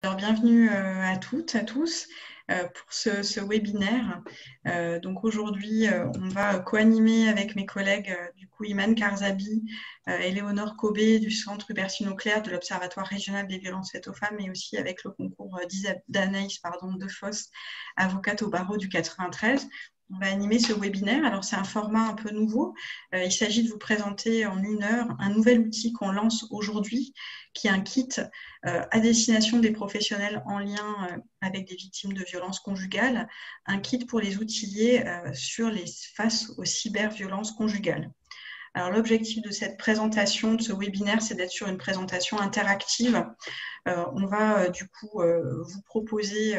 Alors, bienvenue à toutes, à tous pour ce webinaire. Donc aujourd'hui, on va co-animer avec mes collègues Iman Karzabi et Léonore Cobé du Centre Hubertine-Auclair de l'Observatoire régional des violences faites aux femmes, et aussi avec le concours d'Anaïs Defosse, avocate au barreau du 93. On va animer ce webinaire. Alors, c'est un format un peu nouveau. Il s'agit de vous présenter en 1 heure un nouvel outil qu'on lance aujourd'hui, qui est un kit à destination des professionnels en lien avec des victimes de violences conjugales, un kit pour les outiller face aux cyberviolences conjugales. Alors, l'objectif de cette présentation, de ce webinaire, c'est d'être sur une présentation interactive. On va vous proposer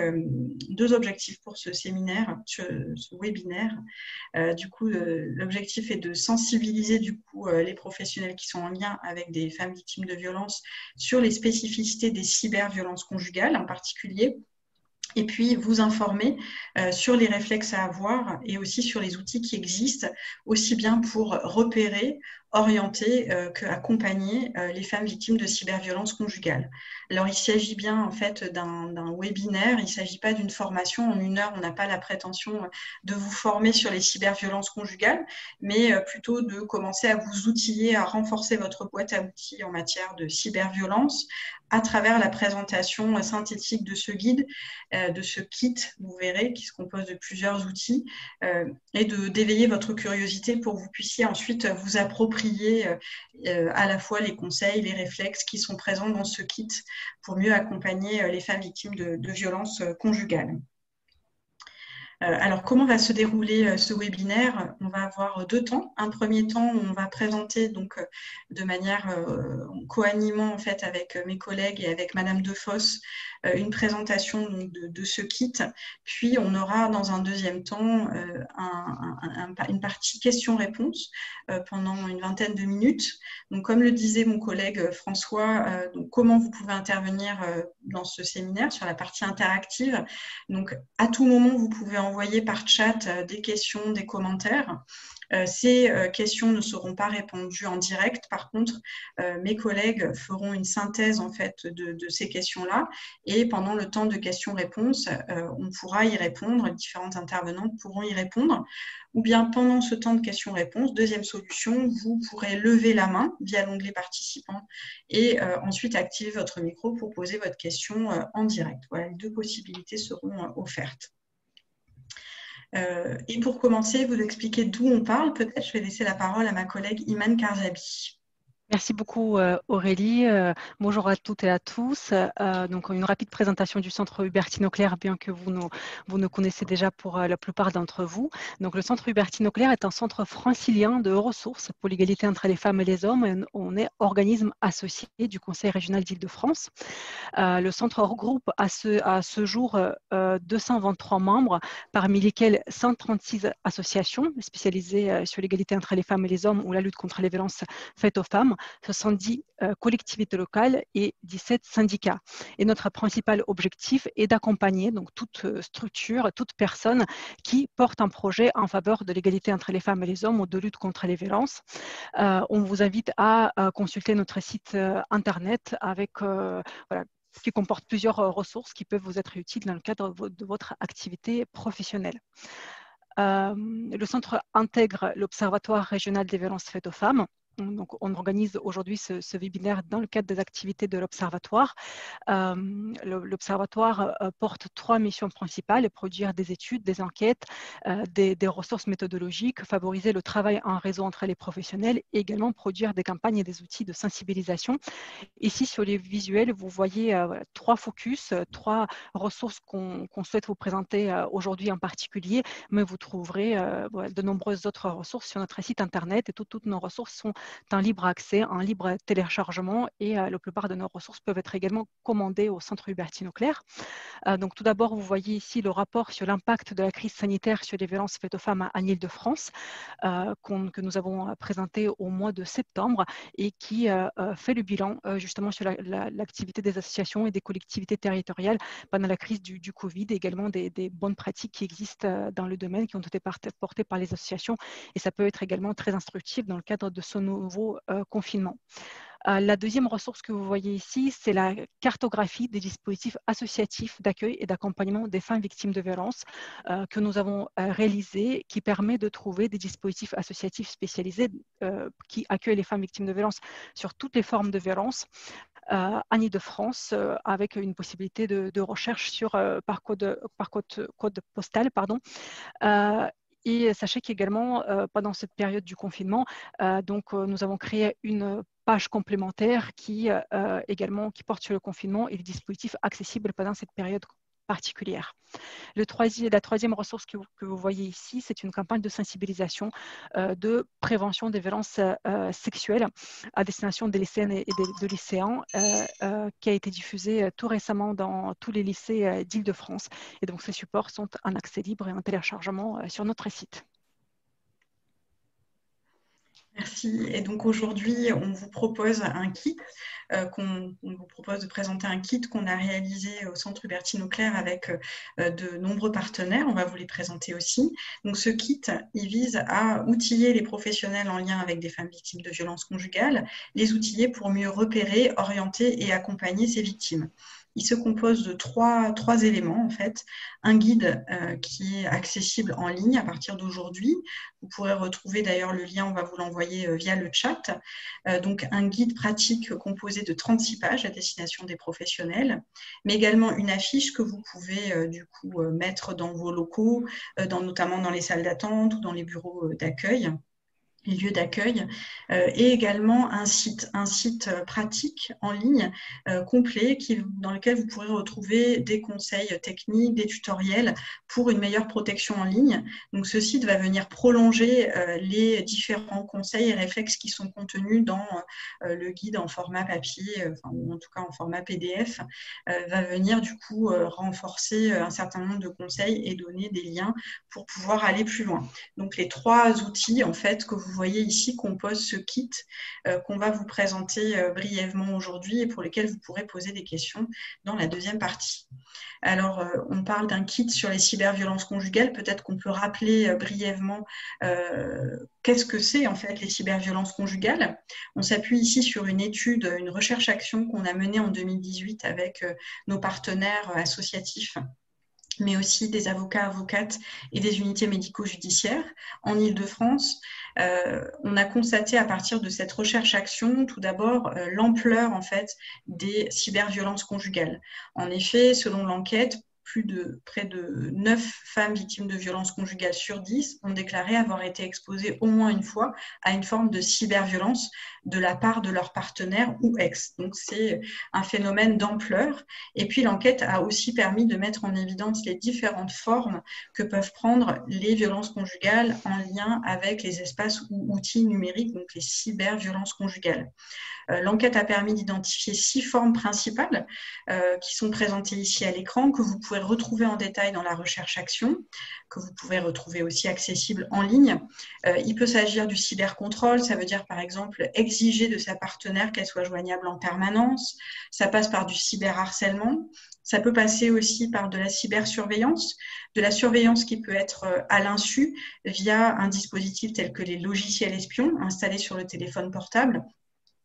2 objectifs pour ce séminaire, ce webinaire. L'objectif est de sensibiliser les professionnels qui sont en lien avec des femmes victimes de violences sur les spécificités des cyberviolences conjugales en particulier, et puis vous informer sur les réflexes à avoir et aussi sur les outils qui existent, aussi bien pour repérer, orienter qu'accompagner les femmes victimes de cyberviolences conjugales. Alors, il s'agit bien en fait d'un webinaire, il ne s'agit pas d'une formation. En 1 heure, on n'a pas la prétention de vous former sur les cyberviolences conjugales, mais plutôt de commencer à vous outiller, à renforcer votre boîte à outils en matière de cyberviolence à travers la présentation synthétique de ce guide, de ce kit, vous verrez, qui se compose de plusieurs outils, et d'éveiller votre curiosité pour que vous puissiez ensuite vous approprier à la fois les conseils, les réflexes qui sont présents dans ce kit pour mieux accompagner les femmes victimes de violences conjugales. Alors, comment va se dérouler ce webinaire? On va avoir 2 temps. Un premier temps où on va présenter de manière en co-animant en fait avec mes collègues et avec Madame Defosse une présentation de ce kit. Puis on aura dans un deuxième temps une partie questions-réponses pendant une vingtaine de minutes. Donc, comme le disait mon collègue François, comment vous pouvez intervenir dans ce séminaire sur la partie interactive. Donc, à tout moment, vous pouvez envoyer par chat des questions, des commentaires. Ces questions ne seront pas répondues en direct. Par contre, mes collègues feront une synthèse en fait de ces questions-là, et pendant le temps de questions-réponses, on pourra y répondre, les différentes intervenantes pourront y répondre. Ou bien pendant ce temps de questions-réponses, deuxième solution, vous pourrez lever la main via l'onglet participants et ensuite activer votre micro pour poser votre question en direct. Voilà, les 2 possibilités seront offertes. Et pour commencer, vous expliquer d'où on parle, peut-être je vais laisser la parole à ma collègue Iman Karzabi. Merci beaucoup Aurélie. Bonjour à toutes et à tous. Donc une rapide présentation du Centre Hubertine-Auclair, bien que vous nous connaissez déjà pour la plupart d'entre vous. Donc le Centre Hubertine-Auclair est un centre francilien de ressources pour l'égalité entre les femmes et les hommes. Et on est organisme associé du Conseil régional d'Île-de-France. Le centre regroupe à ce jour 223 membres, parmi lesquels 136 associations spécialisées sur l'égalité entre les femmes et les hommes ou la lutte contre les violences faites aux femmes, 70 collectivités locales et 17 syndicats. Et notre principal objectif est d'accompagner donc toute structure, toute personne qui porte un projet en faveur de l'égalité entre les femmes et les hommes ou de lutte contre les violences. On vous invite à consulter notre site internet avec qui comporte plusieurs ressources qui peuvent vous être utiles dans le cadre de votre activité professionnelle. Le centre intègre l'Observatoire régional des violences faites aux femmes. Donc, on organise aujourd'hui ce webinaire dans le cadre des activités de l'Observatoire. L'Observatoire porte 3 missions principales: produire des études, des enquêtes, des ressources méthodologiques, favoriser le travail en réseau entre les professionnels et également produire des campagnes et des outils de sensibilisation. Ici, sur les visuels, vous voyez 3 focus, 3 ressources qu'on souhaite vous présenter aujourd'hui en particulier, mais vous trouverez de nombreuses autres ressources sur notre site internet, et toutes nos ressources sont en libre accès, en libre téléchargement, et la plupart de nos ressources peuvent être également commandées au Centre Hubertine-Auclair. Donc tout d'abord, vous voyez ici le rapport sur l'impact de la crise sanitaire sur les violences faites aux femmes en Île-de-France, que nous avons présenté au mois de septembre, et qui fait le bilan justement sur l'activité des associations et des collectivités territoriales pendant la crise du Covid, et également des bonnes pratiques qui existent dans le domaine, qui ont été portées par les associations, et ça peut être également très instructif dans le cadre de ce nouveau confinement. La deuxième ressource que vous voyez ici, c'est la cartographie des dispositifs associatifs d'accueil et d'accompagnement des femmes victimes de violences que nous avons réalisé, qui permet de trouver des dispositifs associatifs spécialisés qui accueillent les femmes victimes de violences sur toutes les formes de violence en Île-de-France, avec une possibilité de recherche par code postal. Pardon. Et sachez qu'également, pendant cette période du confinement, nous avons créé une page complémentaire qui porte sur le confinement et les dispositifs accessibles pendant cette période particulière. La troisième ressource que vous voyez ici, c'est une campagne de sensibilisation de prévention des violences sexuelles à destination des lycéennes et de lycéens qui a été diffusée tout récemment dans tous les lycées d'Île-de-France. Et donc, ces supports sont en accès libre et en téléchargement sur notre site. Merci. Et donc aujourd'hui, on vous propose un kit, on vous propose de présenter un kit qu'on a réalisé au Centre Hubertine Auclair avec de nombreux partenaires. On va vous les présenter aussi. Donc ce kit, il vise à outiller les professionnels en lien avec des femmes victimes de violences conjugales, les outiller pour mieux repérer, orienter et accompagner ces victimes. Il se compose de trois éléments, en fait. Un guide qui est accessible en ligne à partir d'aujourd'hui. Vous pourrez retrouver d'ailleurs le lien, on va vous l'envoyer via le chat. Donc, un guide pratique composé de 36 pages à destination des professionnels, mais également une affiche que vous pouvez mettre dans vos locaux, notamment dans les salles d'attente ou dans les bureaux d'accueil. Les lieux d'accueil, et également un site pratique en ligne complet dans lequel vous pourrez retrouver des conseils techniques, des tutoriels pour une meilleure protection en ligne. Donc ce site va venir prolonger les différents conseils et réflexes qui sont contenus dans le guide en format papier, ou en tout cas en format PDF, va venir du coup renforcer un certain nombre de conseils et donner des liens pour pouvoir aller plus loin. Donc les trois outils en fait que vous voyez ici composent ce kit qu'on va vous présenter brièvement aujourd'hui et pour lesquels vous pourrez poser des questions dans la deuxième partie. Alors, on parle d'un kit sur les cyberviolences conjugales. Peut-être qu'on peut rappeler brièvement qu'est-ce que c'est en fait les cyberviolences conjugales. On s'appuie ici sur une étude, une recherche-action qu'on a menée en 2018 avec nos partenaires associatifs, mais aussi des avocats, avocates et des unités médico-judiciaires en Île-de-France. On a constaté à partir de cette recherche-action, tout d'abord, l'ampleur en fait des cyberviolences conjugales. En effet, selon l'enquête, près de 9 femmes victimes de violences conjugales sur 10 ont déclaré avoir été exposées au moins une fois à une forme de cyberviolence de la part de leur partenaire ou ex. Donc, c'est un phénomène d'ampleur. Et puis, l'enquête a aussi permis de mettre en évidence les différentes formes que peuvent prendre les violences conjugales en lien avec les espaces ou outils numériques, donc les cyberviolences conjugales. L'enquête a permis d'identifier 6 formes principales qui sont présentées ici à l'écran, que vous pouvez retrouver en détail dans la recherche-action, que vous pouvez retrouver aussi accessible en ligne. Il peut s'agir du cybercontrôle, ça veut dire par exemple exiger de sa partenaire qu'elle soit joignable en permanence. Ça passe par du cyberharcèlement. Ça peut passer aussi par de la cybersurveillance, de la surveillance qui peut être à l'insu via un dispositif tel que les logiciels espions installés sur le téléphone portable,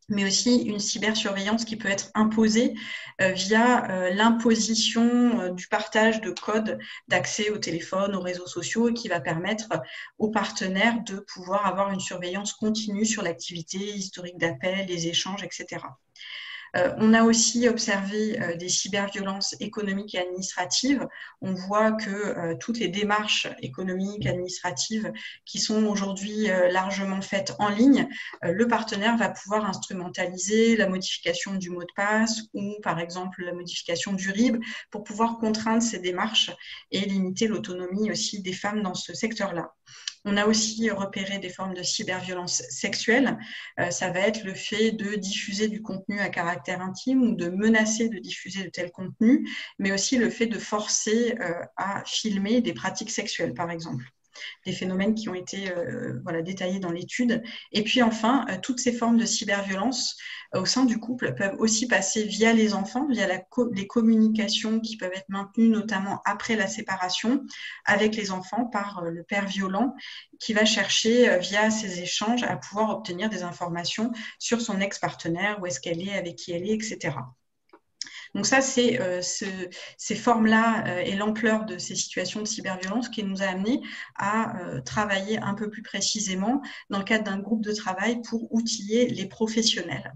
mais aussi une cybersurveillance qui peut être imposée via l'imposition du partage de codes d'accès au téléphone, aux réseaux sociaux, et qui va permettre aux partenaires de pouvoir avoir une surveillance continue sur l'activité, historique d'appels, les échanges, etc. On a aussi observé des cyberviolences économiques et administratives. On voit que toutes les démarches économiques, administratives qui sont aujourd'hui largement faites en ligne, le partenaire va pouvoir instrumentaliser la modification du mot de passe ou par exemple la modification du RIB pour pouvoir contraindre ces démarches et limiter l'autonomie aussi des femmes dans ce secteur-là. On a aussi repéré des formes de cyberviolence sexuelle. Ça va être le fait de diffuser du contenu à caractère intime ou de menacer de diffuser de tels contenus, mais aussi le fait de forcer à filmer des pratiques sexuelles, par exemple. des phénomènes qui ont été voilà, détaillés dans l'étude. Et puis enfin, toutes ces formes de cyberviolence au sein du couple peuvent aussi passer via les enfants, via les communications qui peuvent être maintenues notamment après la séparation avec les enfants par le père violent qui va chercher via ces échanges à pouvoir obtenir des informations sur son ex-partenaire, où est-ce qu'elle est, avec qui elle est, etc. Donc ça, c'est ces formes-là et l'ampleur de ces situations de cyberviolence qui nous a amené à travailler un peu plus précisément dans le cadre d'un groupe de travail pour outiller les professionnels.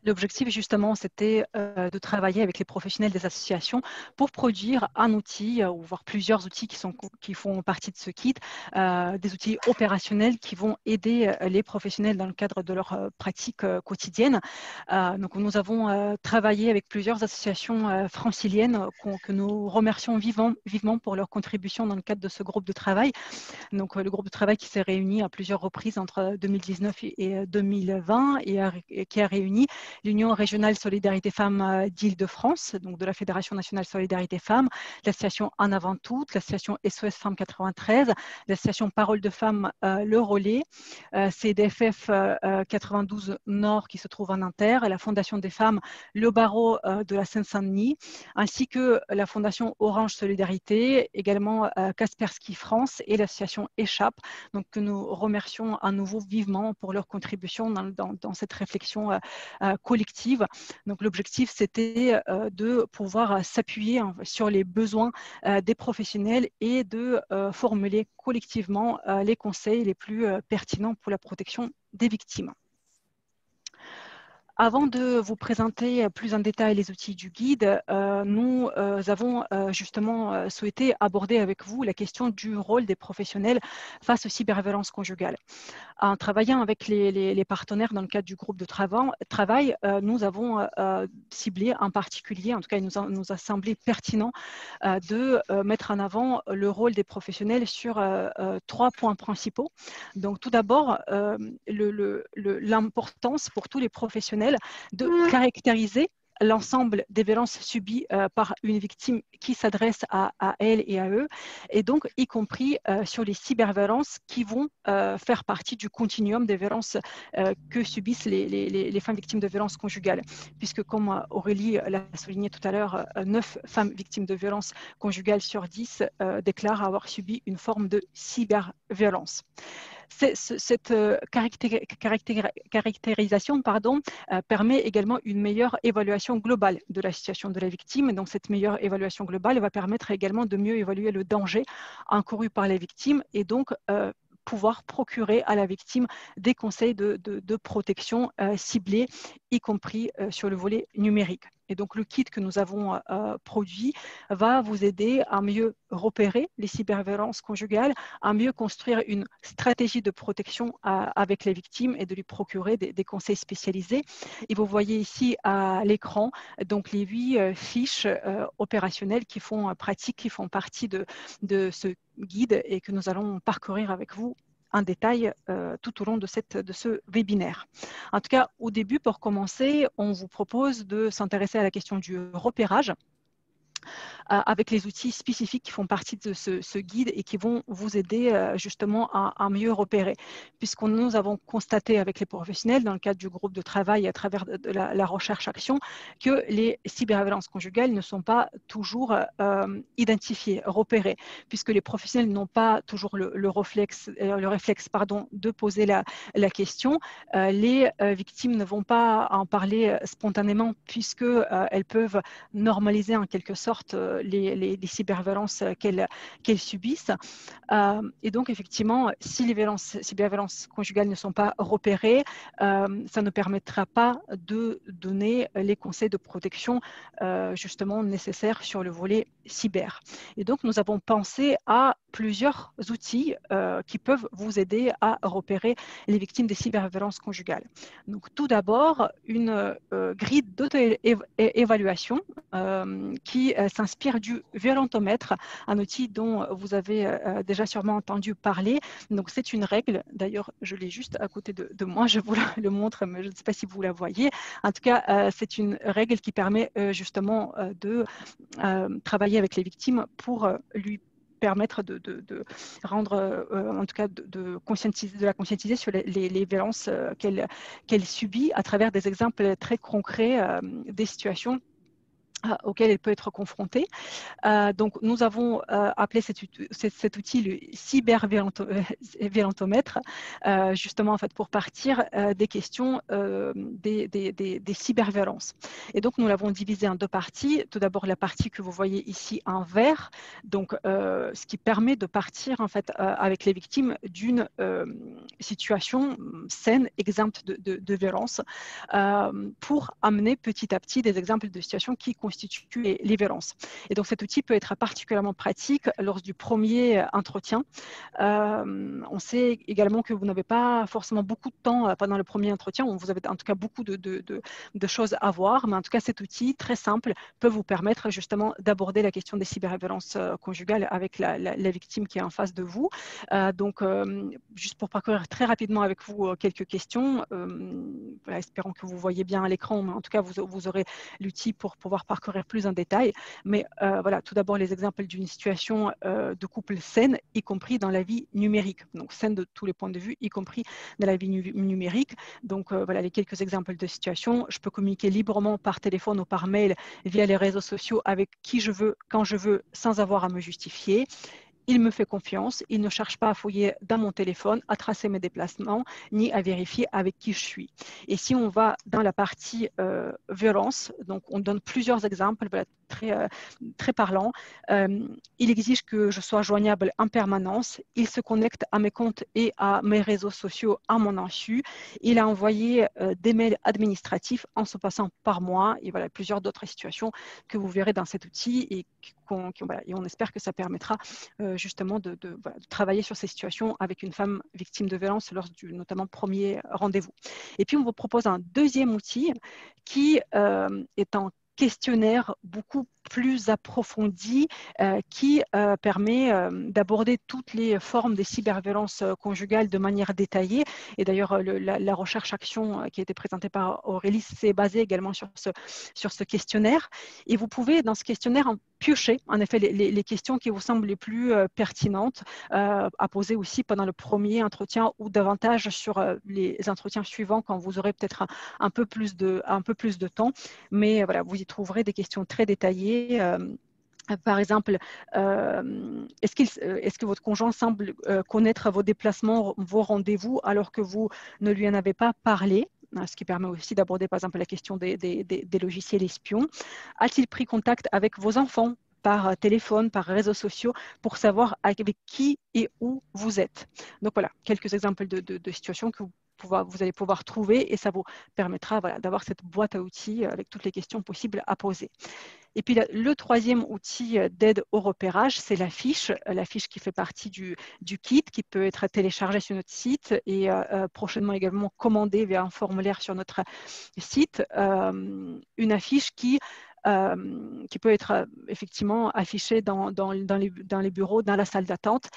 L'objectif, justement, c'était de travailler avec les professionnels des associations pour produire un outil, ou voire plusieurs outils qui font partie de ce kit, des outils opérationnels qui vont aider les professionnels dans le cadre de leur pratique quotidienne. Donc, nous avons travaillé avec plusieurs associations franciliennes que nous remercions vivement pour leur contribution dans le cadre de ce groupe de travail. Donc, le groupe de travail qui s'est réuni à plusieurs reprises entre 2019 et 2020 et qui a réuni l'Union régionale Solidarité Femmes d'Île-de-France, donc de la Fédération nationale Solidarité Femmes, l'association En Avant Toutes, l'association SOS Femmes 93, l'association Parole de Femmes Le Relais, CDFF 92 Nord qui se trouve en Inter, la Fondation des femmes Le Barreau de la Seine-Saint-Denis, ainsi que la Fondation Orange Solidarité, également Kaspersky France et l'association Échappe, donc que nous remercions à nouveau vivement pour leur contribution dans cette réflexion collective. Donc l'objectif, c'était de pouvoir s'appuyer sur les besoins des professionnels et de formuler collectivement les conseils les plus pertinents pour la protection des victimes. Avant de vous présenter plus en détail les outils du guide, nous avons justement souhaité aborder avec vous la question du rôle des professionnels face aux cyberviolences conjugales. En travaillant avec les partenaires dans le cadre du groupe de travail, nous avons ciblé en particulier, en tout cas il nous a semblé pertinent de mettre en avant le rôle des professionnels sur 3 points principaux. Donc tout d'abord, l'importance pour tous les professionnels de caractériser l'ensemble des violences subies par une victime qui s'adresse à elle et à eux, et donc y compris sur les cyberviolences qui vont faire partie du continuum des violences que subissent les femmes victimes de violences conjugales, puisque comme Aurélie l'a souligné tout à l'heure, 9 femmes victimes de violences conjugales sur 10 déclarent avoir subi une forme de cyberviolence. Cette caractérisation permet également une meilleure évaluation globale de la situation de la victime. Donc, cette meilleure évaluation globale va permettre également de mieux évaluer le danger encouru par les victimes et donc pouvoir procurer à la victime des conseils de protection ciblés, y compris sur le volet numérique. Et donc, le kit que nous avons produit va vous aider à mieux repérer les cyberviolences conjugales, à mieux construire une stratégie de protection avec les victimes et de lui procurer des conseils spécialisés. Et vous voyez ici à l'écran donc les 8 fiches opérationnelles qui font partie de ce guide et que nous allons parcourir avec vous en détail tout au long de ce webinaire. En tout cas, au début, pour commencer, on vous propose de s'intéresser à la question du repérage avec les outils spécifiques qui font partie de ce guide et qui vont vous aider justement à mieux repérer. Puisque nous avons constaté avec les professionnels dans le cadre du groupe de travail à travers de la recherche-action que les cyberviolences conjugales ne sont pas toujours identifiées, repérées, puisque les professionnels n'ont pas toujours le réflexe de poser la question. Les victimes ne vont pas en parler spontanément puisqu'elles peuvent normaliser en quelque sorte les cyberviolences qu'elles subissent. Et donc, effectivement, si les cyberviolences conjugales ne sont pas repérées, ça ne permettra pas de donner les conseils de protection justement nécessaires sur le volet cyber. Et donc, nous avons pensé à plusieurs outils qui peuvent vous aider à repérer les victimes des cyberviolences conjugales. Donc, tout d'abord, une grille d'auto-évaluation qui s'inspire du violentomètre, un outil dont vous avez déjà sûrement entendu parler. Donc, c'est une règle. D'ailleurs, je l'ai juste à côté de moi. Je vous le montre, mais je ne sais pas si vous la voyez. En tout cas, c'est une règle qui permet justement de travailler avec les victimes pour lui permettre de rendre, en tout cas, de la conscientiser sur les violences qu'elle subit à travers des exemples très concrets des situations auxquelles elle peut être confrontée. Donc, nous avons appelé cet outil le cyberviolentomètre, justement en fait, pour partir des questions des cyberviolences. Et donc, nous l'avons divisé en deux parties. Tout d'abord, la partie que vous voyez ici en vert, donc, ce qui permet de partir en fait, avec les victimes d'une situation saine, exempte de violence, pour amener petit à petit des exemples de situations qui constituent les violences. Et donc, cet outil peut être particulièrement pratique lors du premier entretien. On sait également que vous n'avez pas forcément beaucoup de temps pendant le premier entretien. Vous avez en tout cas beaucoup de choses à voir, mais en tout cas, cet outil très simple peut vous permettre justement d'aborder la question des cyberviolences conjugales avec la victime qui est en face de vous. Donc, juste pour parcourir très rapidement avec vous quelques questions, voilà, espérons que vous voyez bien à l'écran, mais en tout cas, vous aurez l'outil pour pouvoir parcourir plus en détail. Mais voilà, tout d'abord, les exemples d'une situation de couple saine, y compris dans la vie numérique. Donc, saine de tous les points de vue, y compris dans la vie numérique. Donc, voilà les quelques exemples de situations. Je peux communiquer librement par téléphone ou par mail via les réseaux sociaux avec qui je veux, quand je veux, sans avoir à me justifier. Il me fait confiance, il ne cherche pas à fouiller dans mon téléphone, à tracer mes déplacements, ni à vérifier avec qui je suis. Et si on va dans la partie violence, donc on donne plusieurs exemples très parlants. Il exige que je sois joignable en permanence. Il se connecte à mes comptes et à mes réseaux sociaux à mon insu. Il a envoyé des mails administratifs en se passant par moi. Et voilà, plusieurs d'autres situations que vous verrez dans cet outil et on espère que ça permettra justement de travailler sur ces situations avec une femme victime de violence lors du notamment premier rendez-vous. Et puis, on vous propose un deuxième outil qui est un questionnaire beaucoup plus approfondi qui permet d'aborder toutes les formes des cyberviolences conjugales de manière détaillée. Et d'ailleurs, la recherche-action qui a été présentée par Aurélie s'est basée également sur ce questionnaire. Et vous pouvez, dans ce questionnaire, piocher en effet les questions qui vous semblent les plus pertinentes à poser aussi pendant le premier entretien ou davantage sur les entretiens suivants quand vous aurez peut-être un peu plus de temps. Mais voilà, vous y trouverez des questions très détaillées. Par exemple, est-ce que votre conjoint semble connaître vos déplacements, vos rendez-vous, alors que vous ne lui en avez pas parlé? Ce qui permet aussi d'aborder, par exemple, la question des logiciels espions. A-t-il pris contact avec vos enfants par téléphone, par réseaux sociaux, pour savoir avec qui et où vous êtes? Donc voilà, quelques exemples de situations que vous allez pouvoir trouver et ça vous permettra d'avoir cette boîte à outils avec toutes les questions possibles à poser. Et puis, le troisième outil d'aide au repérage, c'est la fiche qui fait partie du kit, qui peut être téléchargée sur notre site et prochainement également commandée via un formulaire sur notre site. Une affiche qui peut être effectivement affichée dans les bureaux, dans la salle d'attente,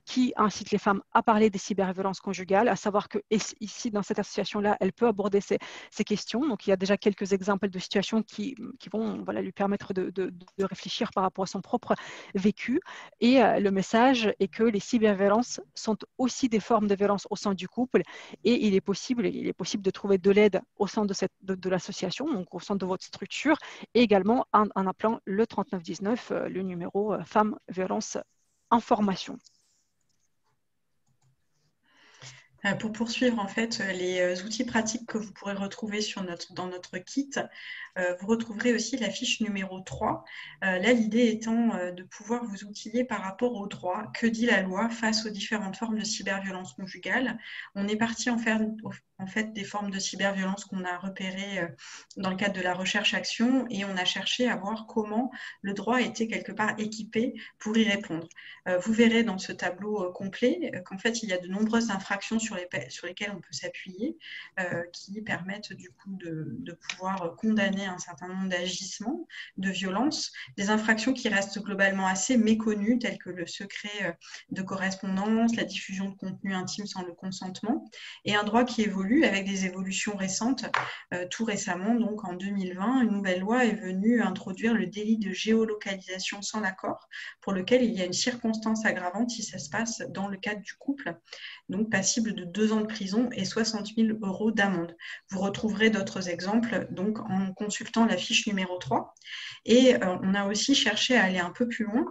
qui incite les femmes à parler des cyberviolences conjugales, à savoir que ici, dans cette association-là, elle peut aborder ces questions. Donc, il y a déjà quelques exemples de situations qui vont lui permettre de réfléchir par rapport à son propre vécu. Et le message est que les cyberviolences sont aussi des formes de violence au sein du couple et il est possible de trouver de l'aide au sein de l'association, donc au sein de votre structure, et également en appelant le 3919, le numéro Femmes Violence Information. Pour poursuivre, en fait, les outils pratiques que vous pourrez retrouver dans notre kit, vous retrouverez aussi la fiche numéro 3. Là, l'idée étant de pouvoir vous outiller par rapport au droit. Que dit la loi face aux différentes formes de cyberviolence conjugale? On est parti en fait des formes de cyberviolence qu'on a repérées dans le cadre de la recherche-action et on a cherché à voir comment le droit était quelque part équipé pour y répondre. Vous verrez dans ce tableau complet qu'en fait, il y a de nombreuses infractions sur sur lesquels on peut s'appuyer, qui permettent du coup de pouvoir condamner un certain nombre d'agissements, de violences, des infractions qui restent globalement assez méconnues, telles que le secret de correspondance, la diffusion de contenu intime sans le consentement, et un droit qui évolue avec des évolutions récentes. Tout récemment, donc en 2020, une nouvelle loi est venue introduire le délit de géolocalisation sans l'accord, pour lequel il y a une circonstance aggravante si ça se passe dans le cadre du couple, donc passible de 2 ans de prison et 60 000 € d'amende. Vous retrouverez d'autres exemples donc en consultant la fiche numéro 3. Et on a aussi cherché à aller un peu plus loin.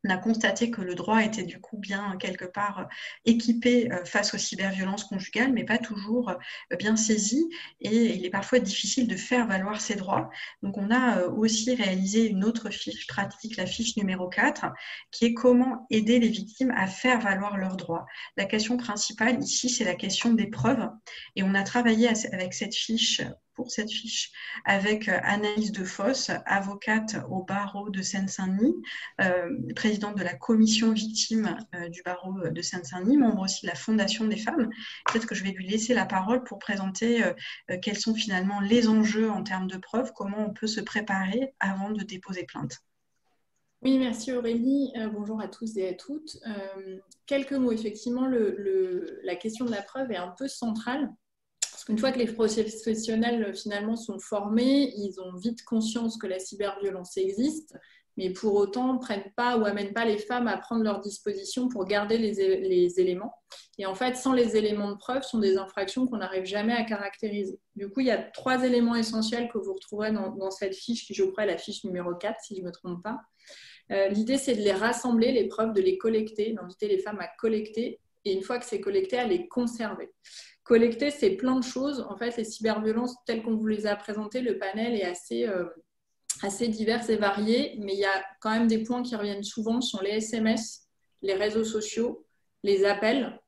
On a constaté que le droit était du coup bien quelque part équipé face aux cyberviolences conjugales, mais pas toujours bien saisi, et il est parfois difficile de faire valoir ses droits. Donc on a aussi réalisé une autre fiche pratique, la fiche numéro 4, qui est comment aider les victimes à faire valoir leurs droits. La question principale ici, c'est la question des preuves, et on a travaillé avec cette fiche, avec Anaïs Defosse, avocate au barreau de Seine-Saint-Denis, présidente de la commission victime du barreau de Seine-Saint-Denis, membre aussi de la Fondation des femmes. Peut-être que je vais lui laisser la parole pour présenter quels sont finalement les enjeux en termes de preuves, comment on peut se préparer avant de déposer plainte. Oui, merci Aurélie. Bonjour à tous et à toutes. Quelques mots, effectivement, la question de la preuve est un peu centrale. Parce qu'une fois que les professionnels finalement sont formés, ils ont vite conscience que la cyberviolence existe, mais pour autant ne prennent pas ou amènent pas les femmes à prendre leurs dispositions pour garder les éléments. Et en fait, sans les éléments de preuve, ce sont des infractions qu'on n'arrive jamais à caractériser. Du coup, il y a 3 éléments essentiels que vous retrouverez dans cette fiche, qui je crois est la fiche numéro 4, si je ne me trompe pas. L'idée, c'est de les rassembler, les preuves, de les collecter, d'inviter les femmes à collecter, et une fois que c'est collecté, à les conserver. Collecter, c'est plein de choses. En fait, les cyberviolences, telles qu'on vous les a présentées, le panel est assez divers et varié, mais il y a quand même des points qui reviennent souvent, sont les SMS, les réseaux sociaux, les appels.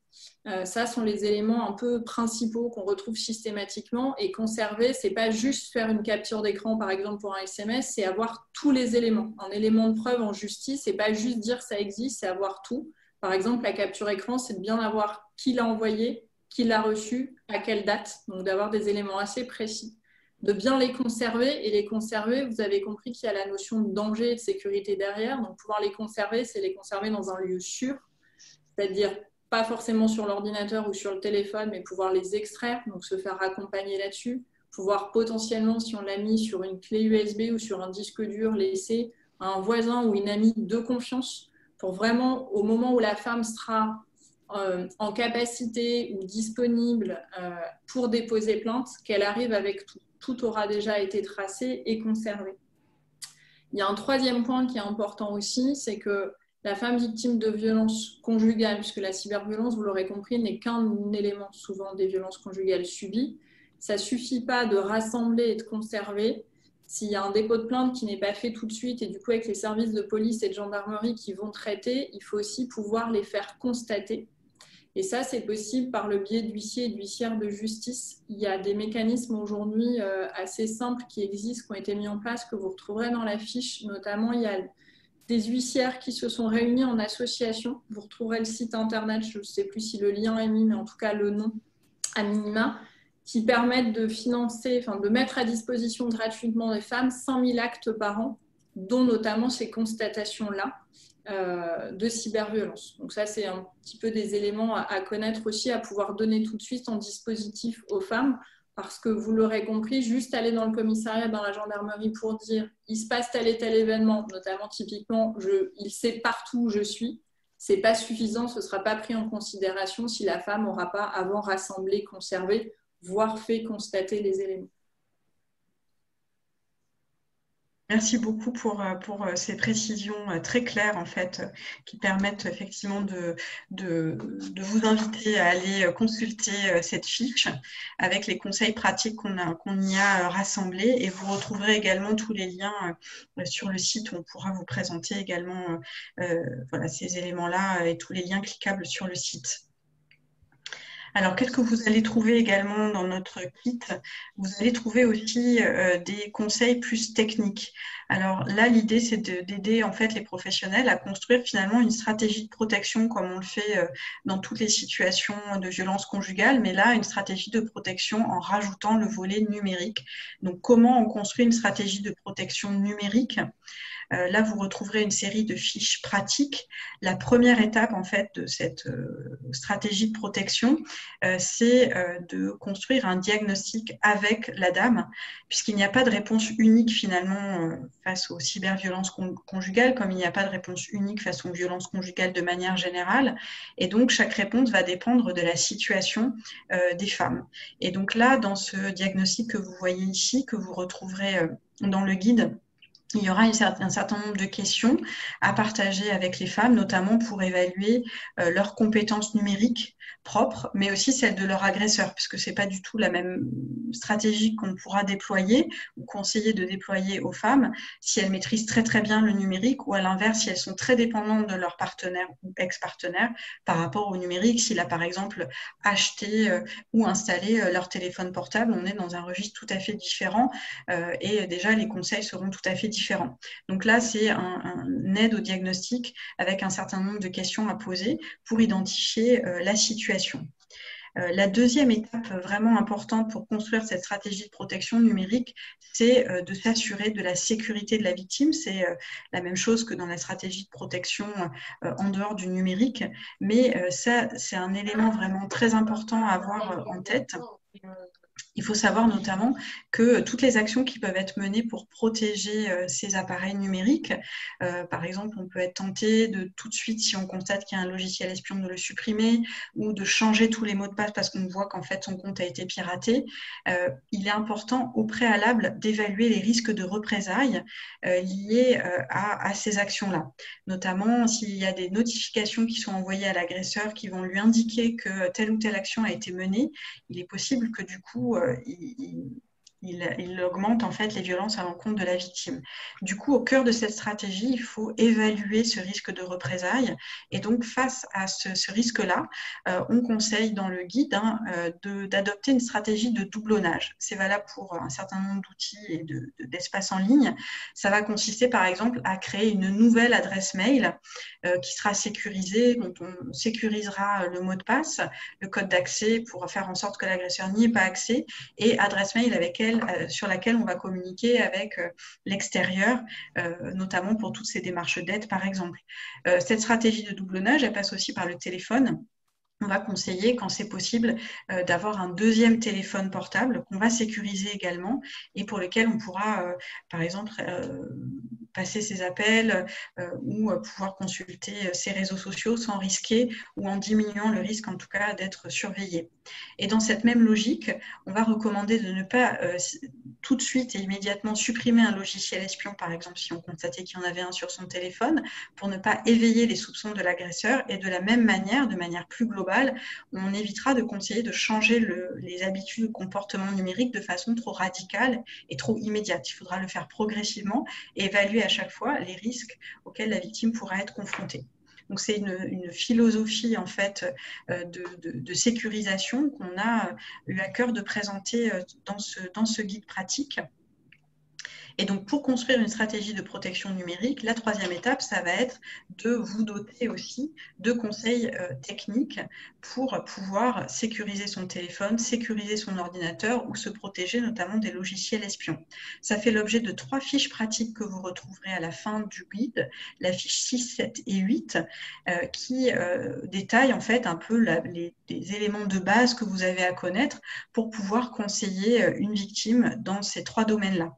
Ça sont les éléments un peu principaux qu'on retrouve systématiquement, et conserver, c'est pas juste faire une capture d'écran par exemple pour un SMS, c'est avoir tous les éléments. Un élément de preuve en justice, c'est pas juste dire ça existe, c'est avoir tout. Par exemple, la capture écran, c'est de bien avoir qui l'a envoyé, qui l'a reçu, à quelle date, donc d'avoir des éléments assez précis, de bien les conserver. Et les conserver, vous avez compris qu'il y a la notion de danger et de sécurité derrière, donc pouvoir les conserver, c'est les conserver dans un lieu sûr, c'est-à-dire pas forcément sur l'ordinateur ou sur le téléphone, mais pouvoir les extraire, donc se faire accompagner là-dessus, pouvoir potentiellement, si on l'a mis sur une clé USB ou sur un disque dur, laisser à un voisin ou une amie de confiance, pour vraiment, au moment où la femme sera en capacité ou disponible pour déposer plainte, qu'elle arrive avec tout. Tout aura déjà été tracé et conservé. Il y a un 3e point qui est important aussi, c'est que la femme victime de violences conjugales, puisque la cyberviolence, vous l'aurez compris, n'est qu'un élément souvent des violences conjugales subies, ça ne suffit pas de rassembler et de conserver. S'il y a un dépôt de plainte qui n'est pas fait tout de suite, et du coup avec les services de police et de gendarmerie qui vont traiter, il faut aussi pouvoir les faire constater. Et ça, c'est possible par le biais d'huissiers et d'huissières de justice. Il y a des mécanismes aujourd'hui assez simples qui existent, qui ont été mis en place, que vous retrouverez dans la fiche. Notamment, il y a des huissières qui se sont réunies en association. Vous retrouverez le site internet, je ne sais plus si le lien est mis, mais en tout cas le nom à minima, qui permettent de financer, de mettre à disposition gratuitement des femmes 5000 actes par an, dont notamment ces constatations-là de cyberviolence. Donc ça, c'est un petit peu des éléments à connaître aussi, à pouvoir donner tout de suite en dispositif aux femmes, parce que vous l'aurez compris, juste aller dans le commissariat, dans la gendarmerie pour dire il se passe tel et tel événement, notamment typiquement il sait partout où je suis, c'est pas suffisant, ce ne sera pas pris en considération si la femme n'aura pas avant rassemblé, conservé, voire fait constater les éléments. Merci beaucoup pour ces précisions très claires en fait, qui permettent effectivement de vous inviter à aller consulter cette fiche avec les conseils pratiques qu'on y a rassemblés, et vous retrouverez également tous les liens sur le site où on pourra vous présenter également ces éléments-là et tous les liens cliquables sur le site. Alors, qu'est-ce que vous allez trouver également dans notre kit? Vous allez trouver aussi des conseils plus techniques. Alors là, l'idée, c'est d'aider en fait les professionnels à construire finalement une stratégie de protection comme on le fait dans toutes les situations de violence conjugale, mais là, une stratégie de protection en rajoutant le volet numérique. Donc, comment on construit une stratégie de protection numérique? Là, vous retrouverez une série de fiches pratiques. La première étape, en fait, de cette stratégie de protection, c'est de construire un diagnostic avec la dame, puisqu'il n'y a pas de réponse unique, finalement, face aux cyberviolences conjugales, comme il n'y a pas de réponse unique face aux violences conjugales de manière générale. Et donc, chaque réponse va dépendre de la situation des femmes. Et donc là, dans ce diagnostic que vous voyez ici, que vous retrouverez dans le guide, il y aura un certain nombre de questions à partager avec les femmes, notamment pour évaluer leurs compétences numériques propres, mais aussi celles de leur agresseur, puisque ce n'est pas du tout la même stratégie qu'on pourra déployer ou conseiller de déployer aux femmes si elles maîtrisent très très bien le numérique, ou à l'inverse, si elles sont très dépendantes de leur partenaire ou ex-partenaire par rapport au numérique. S'il a par exemple acheté ou installé leur téléphone portable, on est dans un registre tout à fait différent et déjà les conseils seront tout à fait différents. Donc là, c'est une aide au diagnostic avec un certain nombre de questions à poser pour identifier la situation. La deuxième étape vraiment importante pour construire cette stratégie de protection numérique, c'est de s'assurer de la sécurité de la victime. C'est la même chose que dans la stratégie de protection en dehors du numérique, mais ça, c'est un élément vraiment très important à avoir en tête. Il faut savoir notamment que toutes les actions qui peuvent être menées pour protéger ces appareils numériques, par exemple, on peut être tenté de tout de suite, si on constate qu'il y a un logiciel espion, de le supprimer ou de changer tous les mots de passe parce qu'on voit qu'en fait son compte a été piraté. Il est important au préalable d'évaluer les risques de représailles liés à ces actions-là. Notamment s'il y a des notifications qui sont envoyées à l'agresseur qui vont lui indiquer que telle ou telle action a été menée, il est possible que du coup, il augmente en fait les violences à l'encontre de la victime. Du coup, au cœur de cette stratégie, il faut évaluer ce risque de représailles. Et donc, face à ce risque-là, on conseille dans le guide d'adopter une stratégie de doublonnage. C'est valable pour un certain nombre d'outils et d'espaces en ligne. Ça va consister, par exemple, à créer une nouvelle adresse mail qui sera sécurisée, dont on sécurisera le mot de passe, le code d'accès pour faire en sorte que l'agresseur n'y ait pas accès, et adresse mail sur laquelle on va communiquer avec l'extérieur, notamment pour toutes ces démarches d'aide, par exemple. Cette stratégie de doublonnage, elle passe aussi par le téléphone. On va conseiller, quand c'est possible, d'avoir un deuxième téléphone portable qu'on va sécuriser également et pour lequel on pourra, par exemple, passer ses appels ou pouvoir consulter ses réseaux sociaux sans risquer ou en diminuant le risque, en tout cas, d'être surveillé. Et dans cette même logique, on va recommander de ne pas tout de suite et immédiatement supprimer un logiciel espion, par exemple, si on constatait qu'il y en avait un sur son téléphone, pour ne pas éveiller les soupçons de l'agresseur. Et de la même manière, de manière plus globale, on évitera de conseiller de changer les habitudes ou comportements numériques de façon trop radicale et trop immédiate. Il faudra le faire progressivement et évaluer à chaque fois les risques auxquels la victime pourra être confrontée. Donc, c'est une philosophie en fait de sécurisation qu'on a eu à cœur de présenter dans ce guide pratique. Et donc, pour construire une stratégie de protection numérique, la troisième étape, ça va être de vous doter aussi de conseils techniques pour pouvoir sécuriser son téléphone, sécuriser son ordinateur ou se protéger notamment des logiciels espions. Ça fait l'objet de 3 fiches pratiques que vous retrouverez à la fin du guide, la fiche 6, 7 et 8, qui détaille en fait un peu les éléments de base que vous avez à connaître pour pouvoir conseiller une victime dans ces 3 domaines-là.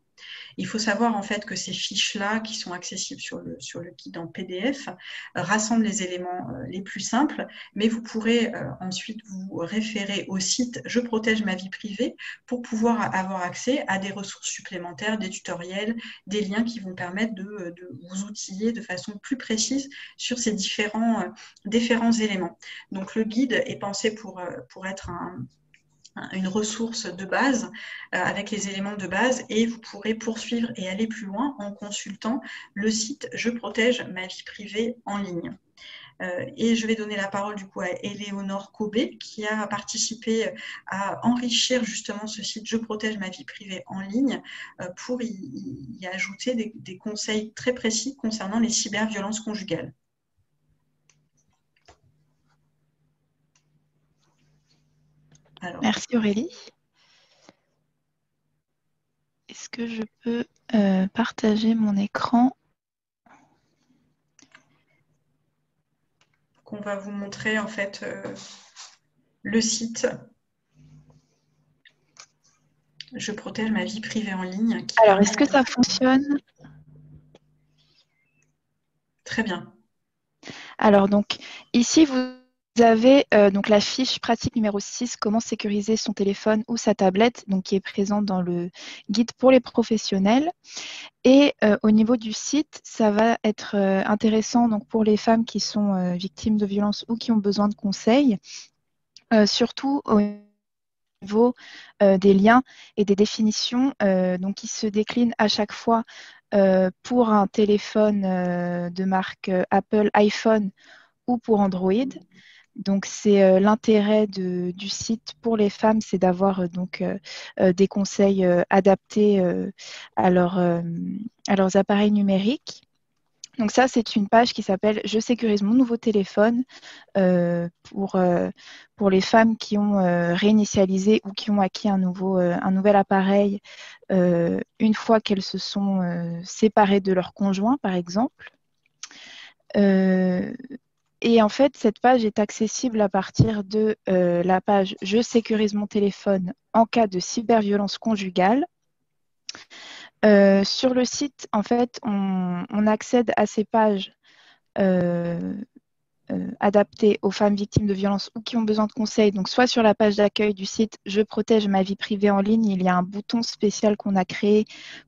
Il faut savoir en fait que ces fiches-là, qui sont accessibles sur le guide en PDF, rassemblent les éléments les plus simples, mais vous pourrez ensuite vous référer au site Je protège ma vie privée pour pouvoir avoir accès à des ressources supplémentaires, des tutoriels, des liens qui vont permettre de vous outiller de façon plus précise sur ces différents éléments. Donc le guide est pensé pour être une ressource de base avec les éléments de base, et vous pourrez poursuivre et aller plus loin en consultant le site Je protège ma vie privée en ligne. Et je vais donner la parole du coup à Éléonore Cobé, qui a participé à enrichir justement ce site Je protège ma vie privée en ligne pour y ajouter des conseils très précis concernant les cyberviolences conjugales. Alors. Merci Aurélie. Est-ce que je peux partager mon écran? On va vous montrer en fait le site Je protège ma vie privée en ligne. Alors, est-ce que ça fonctionne? Très bien. Alors, donc, ici, vous avez donc la fiche pratique numéro 6, comment sécuriser son téléphone ou sa tablette, donc qui est présente dans le guide pour les professionnels. Et au niveau du site, ça va être intéressant donc, pour les femmes qui sont victimes de violences ou qui ont besoin de conseils, surtout au niveau des liens et des définitions donc, qui se déclinent à chaque fois pour un téléphone de marque Apple, iPhone ou pour Android. Donc, c'est l'intérêt du site pour les femmes, c'est d'avoir des conseils adaptés à leurs appareils numériques. Donc ça, c'est une page qui s'appelle « Je sécurise mon nouveau téléphone » pour les femmes qui ont réinitialisé ou qui ont acquis un nouvel appareil une fois qu'elles se sont séparées de leur conjoint, par exemple. Et en fait, cette page est accessible à partir de la page « Je sécurise mon téléphone en cas de cyberviolence conjugale ». Sur le site, en fait, on accède à ces pages adaptées aux femmes victimes de violences ou qui ont besoin de conseils. Donc, soit sur la page d'accueil du site « Je protège ma vie privée en ligne », il y a un bouton spécial qu'on a créé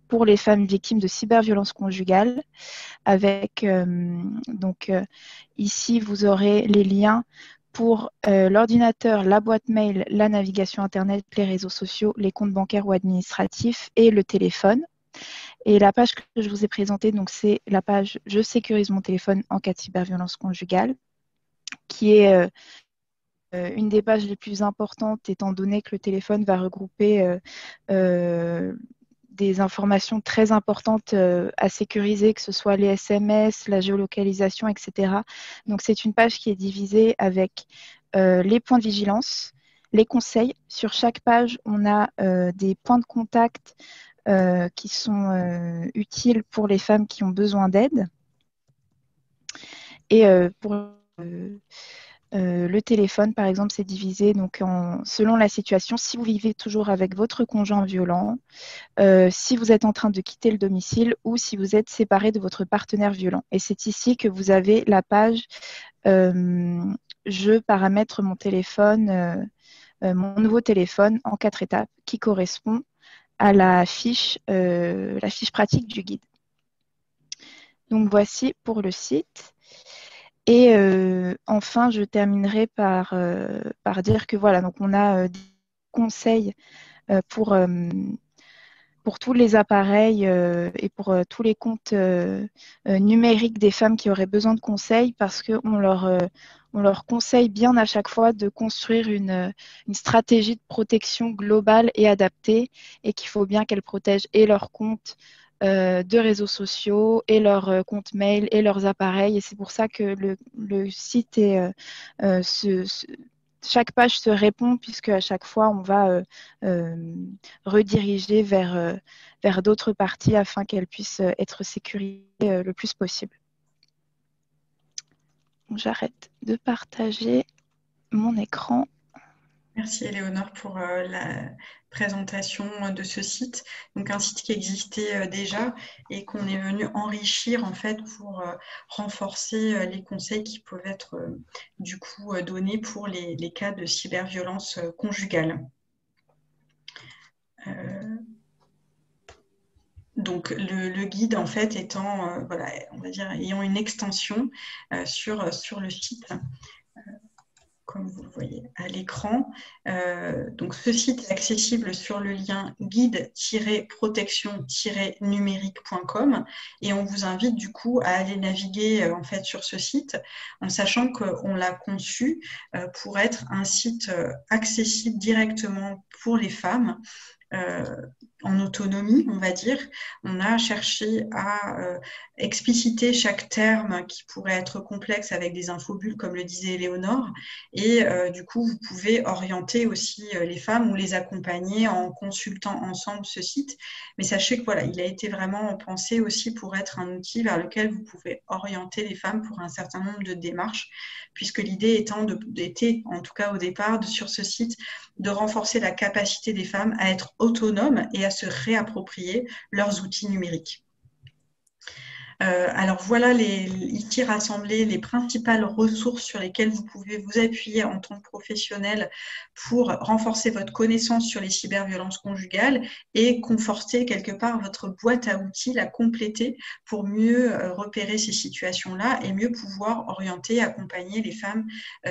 pour les femmes victimes de cyberviolence conjugale. Avec, ici, vous aurez les liens pour l'ordinateur, la boîte mail, la navigation Internet, les réseaux sociaux, les comptes bancaires ou administratifs et le téléphone. Et la page que je vous ai présentée, donc c'est la page « Je sécurise mon téléphone en cas de cyberviolence conjugale », qui est une des pages les plus importantes, étant donné que le téléphone va regrouper des informations très importantes à sécuriser, que ce soit les SMS, la géolocalisation, etc. Donc, c'est une page qui est divisée avec les points de vigilance, les conseils. Sur chaque page, on a des points de contact qui sont utiles pour les femmes qui ont besoin d'aide. Et pour le téléphone, par exemple, c'est divisé donc selon la situation. Si vous vivez toujours avec votre conjoint violent, si vous êtes en train de quitter le domicile ou si vous êtes séparé de votre partenaire violent. Et c'est ici que vous avez la page Je paramètre mon téléphone, mon nouveau téléphone en 4 étapes qui correspond à la fiche pratique du guide. Donc voici pour le site. Et enfin, je terminerai par dire que voilà, donc on a des conseils pour tous les appareils et pour tous les comptes numériques des femmes qui auraient besoin de conseils, parce qu'on leur conseille bien à chaque fois de construire une stratégie de protection globale et adaptée, et qu'il faut bien qu'elles protègent et leurs comptes de réseaux sociaux et leurs comptes mail et leurs appareils. Et c'est pour ça que le site est chaque page se répond, puisque à chaque fois on va rediriger vers d'autres parties afin qu'elles puissent être sécurisées le plus possible. J'arrête de partager mon écran. Merci Éléonore pour la présentation de ce site. Donc un site qui existait déjà et qu'on est venu enrichir en fait pour renforcer les conseils qui peuvent être du coup donnés pour les cas de cyberviolence conjugale. Donc le guide en fait étant voilà, on va dire ayant une extension sur le site. comme vous le voyez à l'écran. Donc, ce site est accessible sur le lien guide-protection-numérique.com et on vous invite du coup à aller naviguer en fait sur ce site en sachant qu'on l'a conçu pour être un site accessible directement pour les femmes. En autonomie, on va dire. On a cherché à expliciter chaque terme qui pourrait être complexe avec des infobulles, comme le disait Éléonore. Et du coup, vous pouvez orienter aussi les femmes ou les accompagner en consultant ensemble ce site. Mais sachez que voilà, il a été vraiment pensé aussi pour être un outil vers lequel vous pouvez orienter les femmes pour un certain nombre de démarches, puisque l'idée était, en tout cas au départ, sur ce site, de renforcer la capacité des femmes à être autonomes et à se réapproprier leurs outils numériques. Alors voilà ici rassemblées les principales ressources sur lesquelles vous pouvez vous appuyer en tant que professionnel pour renforcer votre connaissance sur les cyberviolences conjugales et conforter quelque part votre boîte à outils, la compléter pour mieux repérer ces situations-là et mieux pouvoir orienter et accompagner les femmes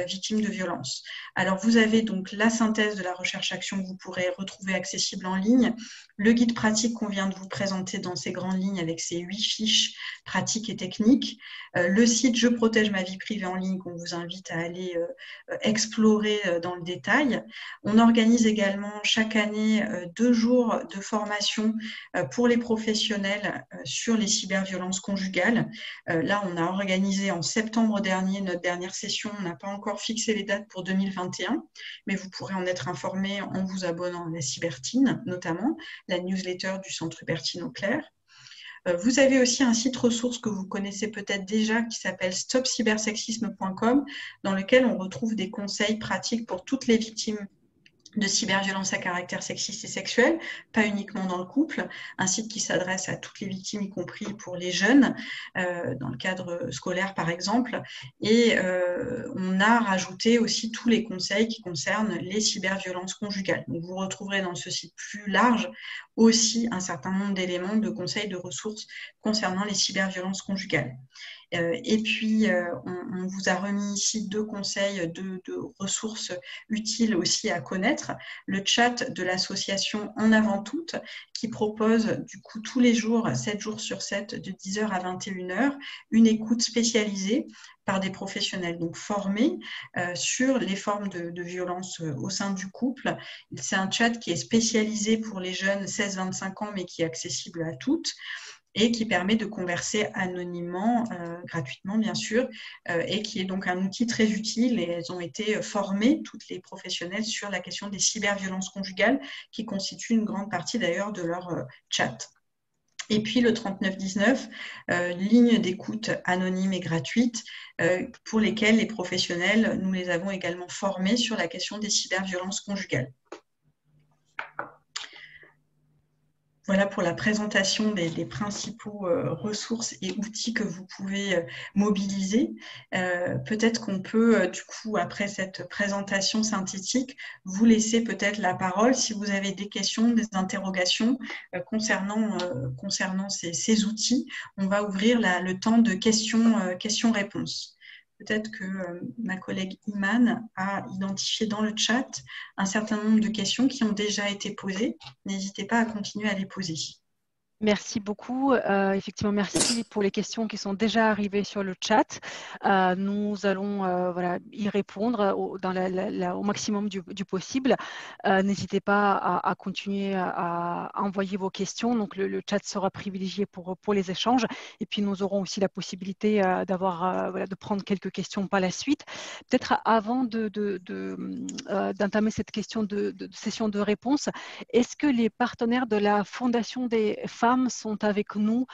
victimes de violences. Alors vous avez donc la synthèse de la recherche-action que vous pourrez retrouver accessible en ligne, le guide pratique qu'on vient de vous présenter dans ces grandes lignes avec ses 8 fiches pratiques et techniques, le site Je protège ma vie privée en ligne qu'on vous invite à aller explorer dans le détail. On organise également chaque année 2 jours de formation pour les professionnels sur les cyberviolences conjugales. Là, on a organisé en septembre dernier notre dernière session. On n'a pas encore fixé les dates pour 2021, mais vous pourrez en être informé en vous abonnant à la Cybertine, notamment la newsletter du Centre Hubertine Auclair. Vous avez aussi un site ressource que vous connaissez peut-être déjà qui s'appelle stopcybersexisme.com dans lequel on retrouve des conseils pratiques pour toutes les victimes de cyberviolence à caractère sexiste et sexuel, pas uniquement dans le couple, un site qui s'adresse à toutes les victimes, y compris pour les jeunes, dans le cadre scolaire par exemple. Et on a rajouté aussi tous les conseils qui concernent les cyberviolences conjugales. Donc vous retrouverez dans ce site plus large aussi un certain nombre d'éléments de conseils de ressources concernant les cyberviolences conjugales. Et puis, on vous a remis ici 2 conseils de ressources utiles aussi à connaître. Le chat de l'association En Avant Toutes, qui propose du coup tous les jours, 7 jours sur 7, de 10h à 21h, une écoute spécialisée par des professionnels donc formés sur les formes de violence au sein du couple. C'est un chat qui est spécialisé pour les jeunes 16-25 ans, mais qui est accessible à toutes, et qui permet de converser anonymement, gratuitement bien sûr, et qui est donc un outil très utile. Et elles ont été formées, toutes les professionnelles, sur la question des cyberviolences conjugales, qui constitue une grande partie d'ailleurs de leur chat. Et puis le 3919, ligne d'écoute anonyme et gratuite, pour lesquelles les professionnels, nous les avons également formés sur la question des cyberviolences conjugales. Voilà pour la présentation des principaux ressources et outils que vous pouvez mobiliser. Peut-être qu'on peut, du coup, après cette présentation synthétique, vous laisser peut-être la parole si vous avez des questions, des interrogations concernant ces outils. On va ouvrir le temps de questions-réponses. Peut-être que ma collègue Iman a identifié dans le chat un certain nombre de questions qui ont déjà été posées. N'hésitez pas à continuer à les poser. Merci beaucoup. Effectivement, merci pour les questions qui sont déjà arrivées sur le chat. Nous allons y répondre au maximum du possible. N'hésitez pas à continuer à envoyer vos questions. Donc, le chat sera privilégié pour les échanges. Et puis, nous aurons aussi la possibilité de prendre quelques questions par la suite. Peut-être avant d'entamer cette question de session de réponse, est-ce que les partenaires de la Fondation des femmes sont avec nous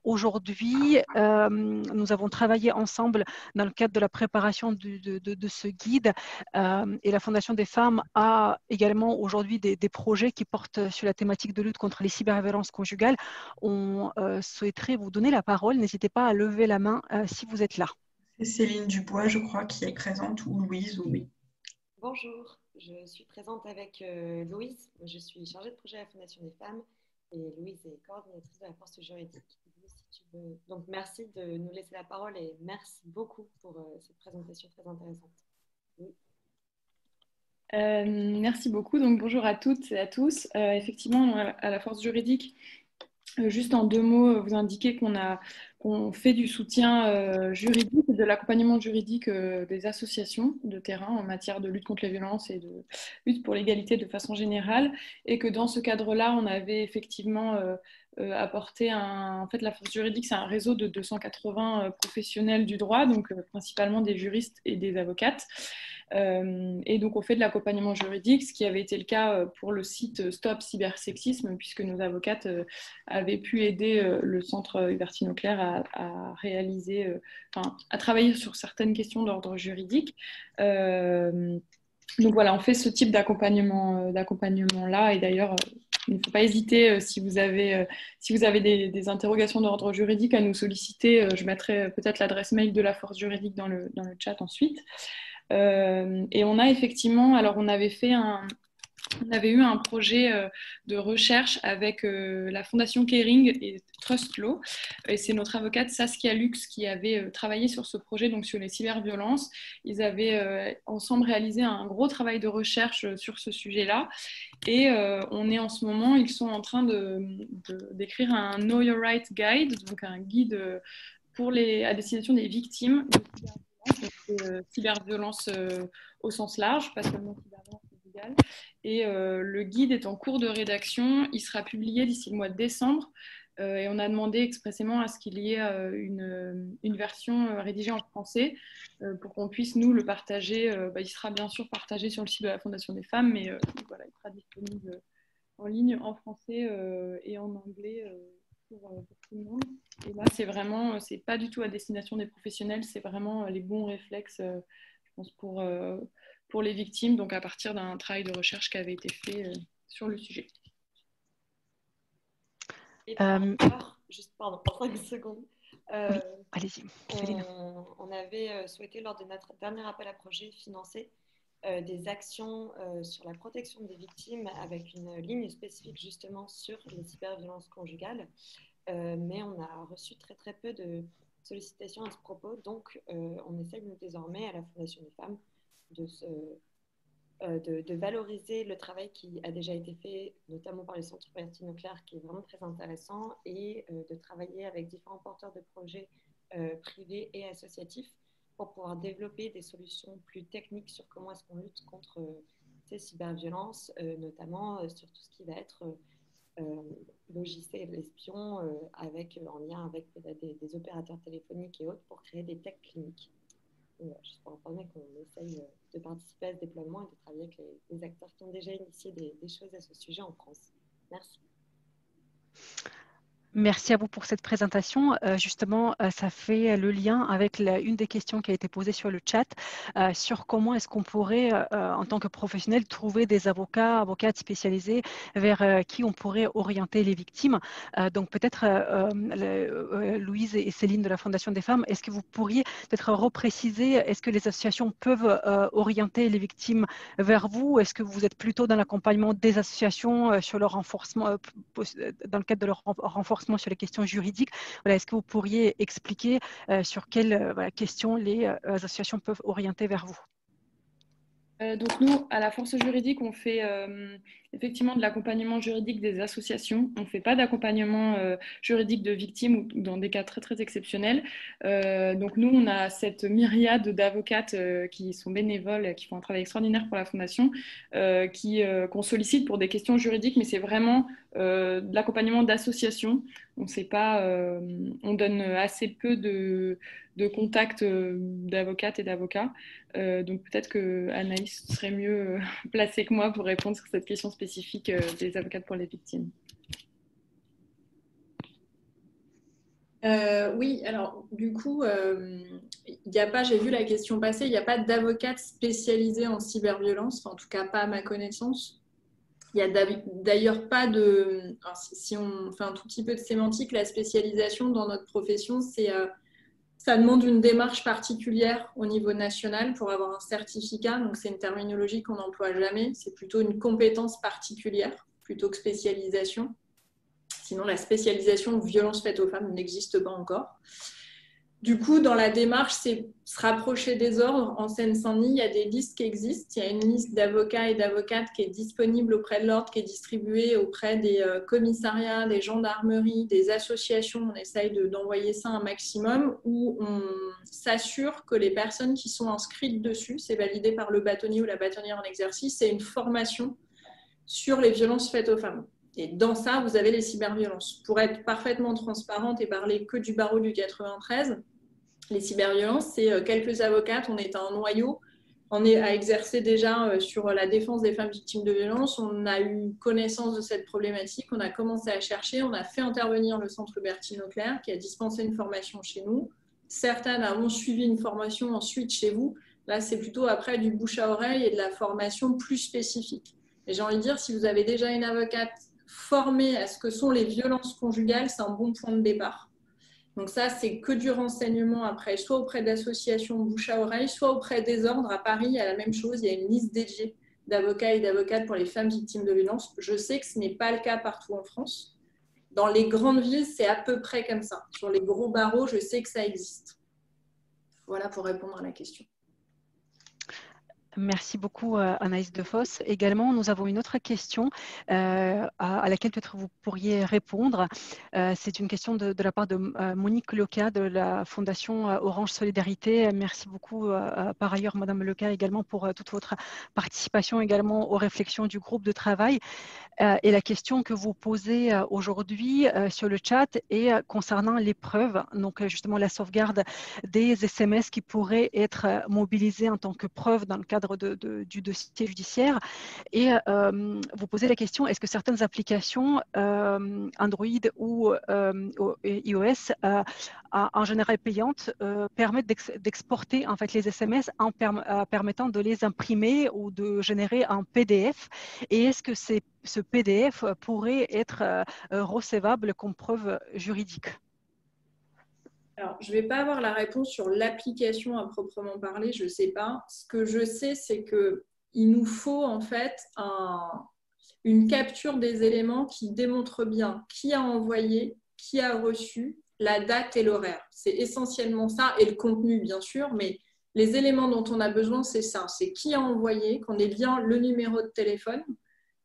aujourd'hui? Nous avons travaillé ensemble dans le cadre de la préparation de ce guide et la Fondation des femmes a également aujourd'hui des projets qui portent sur la thématique de lutte contre les cyberviolences conjugales. On souhaiterait vous donner la parole. N'hésitez pas à lever la main si vous êtes là. C'est Céline Dubois, je crois, qui est présente, ou Louise, ou oui. Bonjour, je suis présente avec Louise. Je suis chargée de projet à la Fondation des femmes et Louise est coordinatrice de la force juridique. Si tu veux. Donc merci de nous laisser la parole et merci beaucoup pour cette présentation très intéressante. Oui. Merci beaucoup. Donc, bonjour à toutes et à tous. Effectivement, à la Force Juridique, juste en 2 mots, vous indiquer qu'on fait du soutien juridique, de l'accompagnement juridique des associations de terrain en matière de lutte contre les violences et de lutte pour l'égalité de façon générale, et que dans ce cadre-là, on avait effectivement apporté en fait, la Force Juridique, c'est un réseau de 280 professionnels du droit, donc principalement des juristes et des avocates. Et donc, on fait de l'accompagnement juridique, ce qui avait été le cas pour le site Stop Cybersexisme, puisque nos avocates avaient pu aider le centre Hubertine Auclair à réaliser, à travailler sur certaines questions d'ordre juridique. Donc voilà, on fait ce type d'accompagnement-là. Et d'ailleurs, il ne faut pas hésiter, si vous avez des interrogations d'ordre juridique, à nous solliciter. Je mettrai peut-être l'adresse mail de la Force Juridique dans le chat ensuite. Et on a effectivement, alors on avait eu un projet de recherche avec la Fondation Kering et Trust Law. Et c'est notre avocate Saskia Lux qui avait travaillé sur ce projet, donc sur les cyberviolences. Ils avaient ensemble réalisé un gros travail de recherche sur ce sujet-là. Et on est en ce moment, ils sont en train d'écrire un Know Your Right Guide, donc un guide à destination des victimes de cyberviolence au sens large, pas seulement cyberviolence conjugale. Et le guide est en cours de rédaction. Il sera publié d'ici le mois de décembre. Et on a demandé expressément à ce qu'il y ait une version rédigée en français pour qu'on puisse, nous, le partager. Il sera bien sûr partagé sur le site de la Fondation des femmes, mais voilà, il sera disponible en ligne en français et en anglais pour tout le monde. Et là, c'est pas du tout à destination des professionnels, c'est vraiment les bons réflexes, je pense, pour les victimes, donc à partir d'un travail de recherche qui avait été fait sur le sujet. Et encore, juste pardon, 5 secondes. Oui, allez-y. On avait souhaité, lors de notre dernier appel à projet, financer des actions sur la protection des victimes avec une ligne spécifique justement sur les cyberviolences conjugales. Mais on a reçu très très peu de sollicitations à ce propos. Donc, on essaie désormais à la Fondation des femmes de valoriser le travail qui a déjà été fait, notamment par les centres Hubertine Auclair, qui est vraiment très intéressant, et de travailler avec différents porteurs de projets privés et associatifs pour pouvoir développer des solutions plus techniques sur comment est-ce qu'on lutte contre ces cyberviolences, notamment sur tout ce qui va être logiciel espion en lien avec des opérateurs téléphoniques et autres pour créer des techs cliniques. Juste pour informer qu'on essaye de participer à ce déploiement et de travailler avec les acteurs qui ont déjà initié des choses à ce sujet en France. Merci. Merci à vous pour cette présentation. Justement, ça fait le lien avec une des questions qui a été posée sur le chat sur comment est-ce qu'on pourrait, en tant que professionnel, trouver des avocates spécialisés vers qui on pourrait orienter les victimes. Donc peut-être, Louise et Céline de la Fondation des femmes, est-ce que vous pourriez peut-être repréciser, est-ce que les associations peuvent orienter les victimes vers vous? Est-ce que vous êtes plutôt dans l'accompagnement des associations sur leur renforcement, dans le cadre de leur renforcement sur les questions juridiques? Voilà, est-ce que vous pourriez expliquer sur quelles questions les associations peuvent orienter vers vous? Donc nous, à la Force Juridique, on fait effectivement de l'accompagnement juridique des associations. On ne fait pas d'accompagnement juridique de victimes ou dans des cas très très exceptionnels. Donc nous, on a cette myriade d'avocates qui sont bénévoles, qui font un travail extraordinaire pour la Fondation, qu'on sollicite pour des questions juridiques, mais c'est vraiment de l'accompagnement d'associations. On donne assez peu de contacts d'avocates et d'avocats. Donc peut-être que Anaïs serait mieux placée que moi pour répondre sur cette question spécifique des avocates pour les victimes. Oui, alors du coup, il n'y a pas, j'ai vu la question passer, il n'y a pas d'avocate spécialisée en cyberviolence, enfin, en tout cas pas à ma connaissance. Il n'y a d'ailleurs pas de... Alors, si on fait un tout petit peu de sémantique, la spécialisation dans notre profession, ça demande une démarche particulière au niveau national pour avoir un certificat. Donc, c'est une terminologie qu'on n'emploie jamais. C'est plutôt une compétence particulière plutôt que spécialisation. Sinon, la spécialisation violence faite aux femmes n'existe pas encore. Du coup, dans la démarche, c'est se rapprocher des ordres. En Seine-Saint-Denis, il y a des listes qui existent. Il y a une liste d'avocats et d'avocates qui est disponible auprès de l'ordre, qui est distribuée auprès des commissariats, des gendarmeries, des associations. On essaye d'envoyer ça un maximum, où on s'assure que les personnes qui sont inscrites dessus, c'est validé par le bâtonnier ou la bâtonnière en exercice, c'est une formation sur les violences faites aux femmes. Et dans ça, vous avez les cyberviolences. Pour être parfaitement transparente et parler que du barreau du 93, les cyberviolences, c'est quelques avocates, on est un noyau, on est à exercer déjà sur la défense des femmes victimes de violences, on a eu connaissance de cette problématique, on a commencé à chercher, on a fait intervenir le centre Hubertine Auclair qui a dispensé une formation chez nous. Certaines ont suivi une formation ensuite chez vous. Là, c'est plutôt après du bouche à oreille et de la formation plus spécifique. Et j'ai envie de dire, si vous avez déjà une avocate formée à ce que sont les violences conjugales, c'est un bon point de départ. Donc ça, c'est que du renseignement après, soit auprès d'associations bouche à oreille, soit auprès des ordres. À Paris, il y a la même chose, il y a une liste dédiée d'avocats et d'avocates pour les femmes victimes de violences. Je sais que ce n'est pas le cas partout en France. Dans les grandes villes, c'est à peu près comme ça. Sur les gros barreaux, je sais que ça existe. Voilà pour répondre à la question. Merci beaucoup, Anaïs Defosse. Également, nous avons une autre question à laquelle peut-être vous pourriez répondre. C'est une question de la part de Monique Leca de la Fondation Orange Solidarité. Merci beaucoup, par ailleurs, Madame Leca, également pour toute votre participation également aux réflexions du groupe de travail. Et la question que vous posez aujourd'hui sur le chat est concernant les preuves, donc justement la sauvegarde des SMS qui pourraient être mobilisés en tant que preuve dans le cadre du dossier judiciaire. Et vous posez la question, est-ce que certaines applications Android ou iOS en général payantes permettent d'exporter en fait les SMS en permettant de les imprimer ou de générer un PDF, et est-ce que ce PDF pourrait être recevable comme preuve juridique? Alors, je ne vais pas avoir la réponse sur l'application à proprement parler, je ne sais pas. Ce que je sais, c'est qu'il nous faut en fait une capture des éléments qui démontre bien qui a envoyé, qui a reçu, la date et l'horaire. C'est essentiellement ça, et le contenu bien sûr, mais les éléments dont on a besoin, c'est ça. C'est qui a envoyé, qu'on ait bien le numéro de téléphone,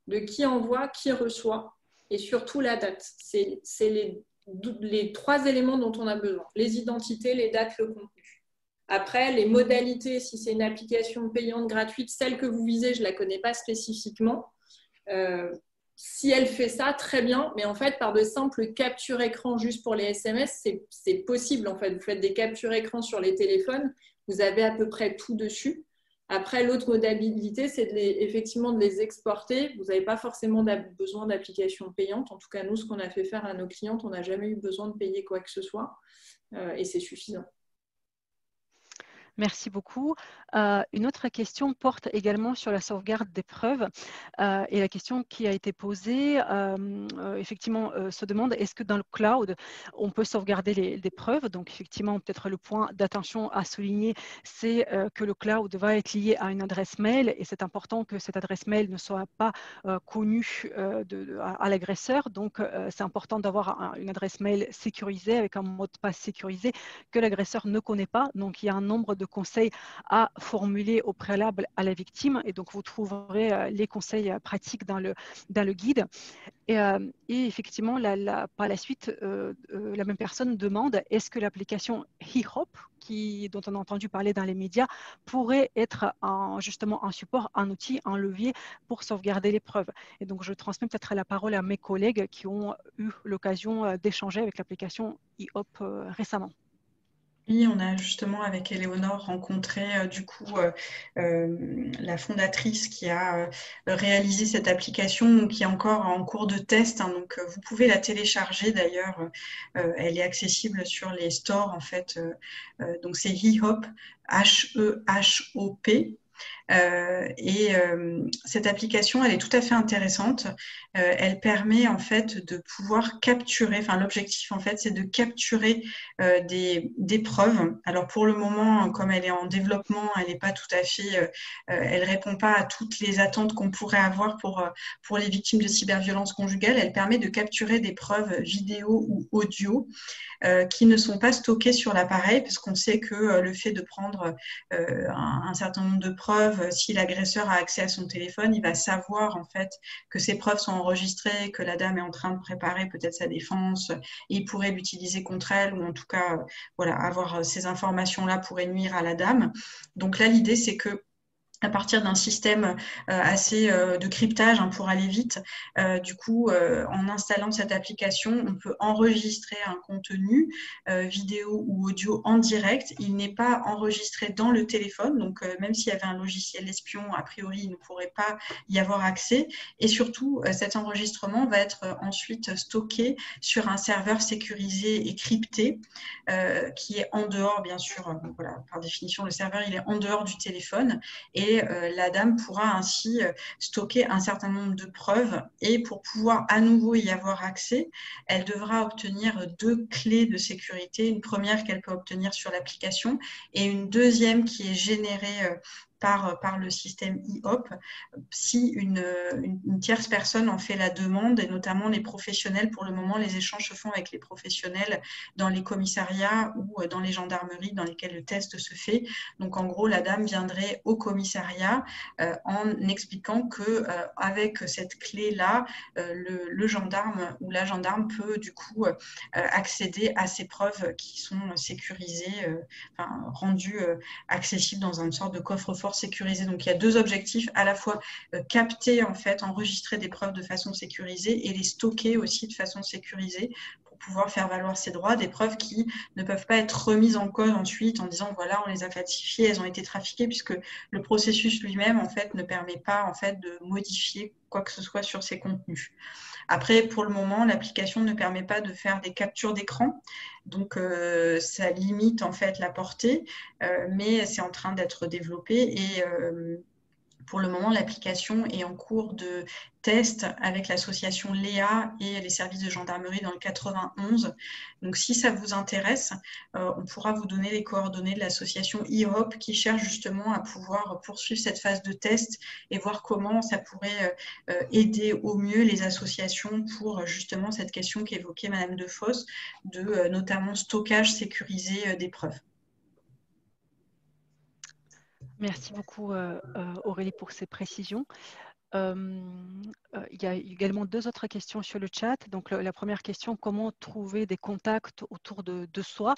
de qui envoie, qui reçoit, et surtout la date. C'est les 3 éléments dont on a besoin. Les identités, les dates, le contenu. Après, les modalités, si c'est une application payante, gratuite, celle que vous visez, je ne la connais pas spécifiquement. Si elle fait ça, très bien, mais en fait, par de simples captures écran juste pour les SMS, c'est possible. En fait, vous faites des captures écran sur les téléphones, vous avez à peu près tout dessus. Après, l'autre modalité, c'est effectivement de les exporter. Vous n'avez pas forcément besoin d'applications payantes. En tout cas, nous, ce qu'on a fait faire à nos clientes, on n'a jamais eu besoin de payer quoi que ce soit, et c'est suffisant. Merci beaucoup. Une autre question porte également sur la sauvegarde des preuves. Et la question qui a été posée, effectivement, se demande, est-ce que dans le cloud, on peut sauvegarder des preuves? Donc, effectivement, peut-être le point d'attention à souligner, c'est que le cloud va être lié à une adresse mail, et c'est important que cette adresse mail ne soit pas connue à l'agresseur. Donc, c'est important d'avoir une adresse mail sécurisée avec un mot de passe sécurisé que l'agresseur ne connaît pas. Donc, il y a un nombre de conseils à formuler au préalable à la victime, et donc vous trouverez les conseils pratiques dans le guide. Et effectivement, par la suite, la même personne demande, est-ce que l'application HeHop, dont on a entendu parler dans les médias, pourrait être justement un support, un outil, un levier pour sauvegarder les preuves? Et donc, je transmets peut-être la parole à mes collègues qui ont eu l'occasion d'échanger avec l'application HeHop récemment. Oui, on a justement avec Éléonore rencontré la fondatrice qui a réalisé cette application, qui est encore en cours de test. Hein, donc vous pouvez la télécharger d'ailleurs. Elle est accessible sur les stores en fait. Donc c'est HeHop, HeHop. Cette application, elle est tout à fait intéressante. Elle permet en fait de pouvoir capturer, enfin l'objectif en fait, c'est de capturer des preuves. Alors pour le moment, comme elle est en développement, elle n'est pas tout à fait, elle répond pas à toutes les attentes qu'on pourrait avoir pour les victimes de cyberviolence conjugale. Elle permet de capturer des preuves vidéo ou audio qui ne sont pas stockées sur l'appareil, parce qu'on sait que le fait de prendre un certain nombre de preuves, si l'agresseur a accès à son téléphone, il va savoir en fait que ces preuves sont enregistrées, que la dame est en train de préparer peut-être sa défense, et il pourrait l'utiliser contre elle, ou en tout cas, voilà, avoir ces informations-là pourrait nuire à la dame. Donc là, l'idée, c'est que à partir d'un système assez de cryptage pour aller vite. Du coup, en installant cette application, on peut enregistrer un contenu vidéo ou audio en direct. Il n'est pas enregistré dans le téléphone, donc même s'il y avait un logiciel espion, a priori, il ne pourrait pas y avoir accès. Et surtout, cet enregistrement va être ensuite stocké sur un serveur sécurisé et crypté qui est en dehors, bien sûr, voilà, par définition, le serveur, il est en dehors du téléphone. Et la dame pourra ainsi stocker un certain nombre de preuves, et pour pouvoir à nouveau y avoir accès, elle devra obtenir 2 clés de sécurité, une première qu'elle peut obtenir sur l'application et une deuxième qui est générée par le système IHOP si une tierce personne en fait la demande, et notamment les professionnels. Pour le moment, les échanges se font avec les professionnels dans les commissariats ou dans les gendarmeries dans lesquelles le test se fait. Donc en gros, la dame viendrait au commissariat en expliquant que avec cette clé-là, le gendarme ou la gendarme peut du coup accéder à ces preuves qui sont sécurisées, rendues accessibles dans une sorte de coffre-fort sécurisé. Donc il y a 2 objectifs, à la fois capter, en fait, enregistrer des preuves de façon sécurisée et les stocker aussi de façon sécurisée pour pouvoir faire valoir ses droits, des preuves qui ne peuvent pas être remises en cause ensuite en disant voilà, on les a falsifiées, elles ont été trafiquées, puisque le processus lui-même en fait ne permet pas en fait de modifier quoi que ce soit sur ces contenus. Après, pour le moment, l'application ne permet pas de faire des captures d'écran, donc ça limite en fait la portée, mais c'est en train d'être développé, et pour le moment, l'application est en cours de test avec l'association Léa et les services de gendarmerie dans le 91. Donc, si ça vous intéresse, on pourra vous donner les coordonnées de l'association IHOP qui cherche justement à pouvoir poursuivre cette phase de test et voir comment ça pourrait aider au mieux les associations pour justement cette question qu'évoquait Madame Defosse, de notamment stockage sécurisé des preuves. Merci beaucoup Aurélie pour ces précisions. Il y a également 2 autres questions sur le chat. Donc, la première question, comment trouver des contacts autour de soi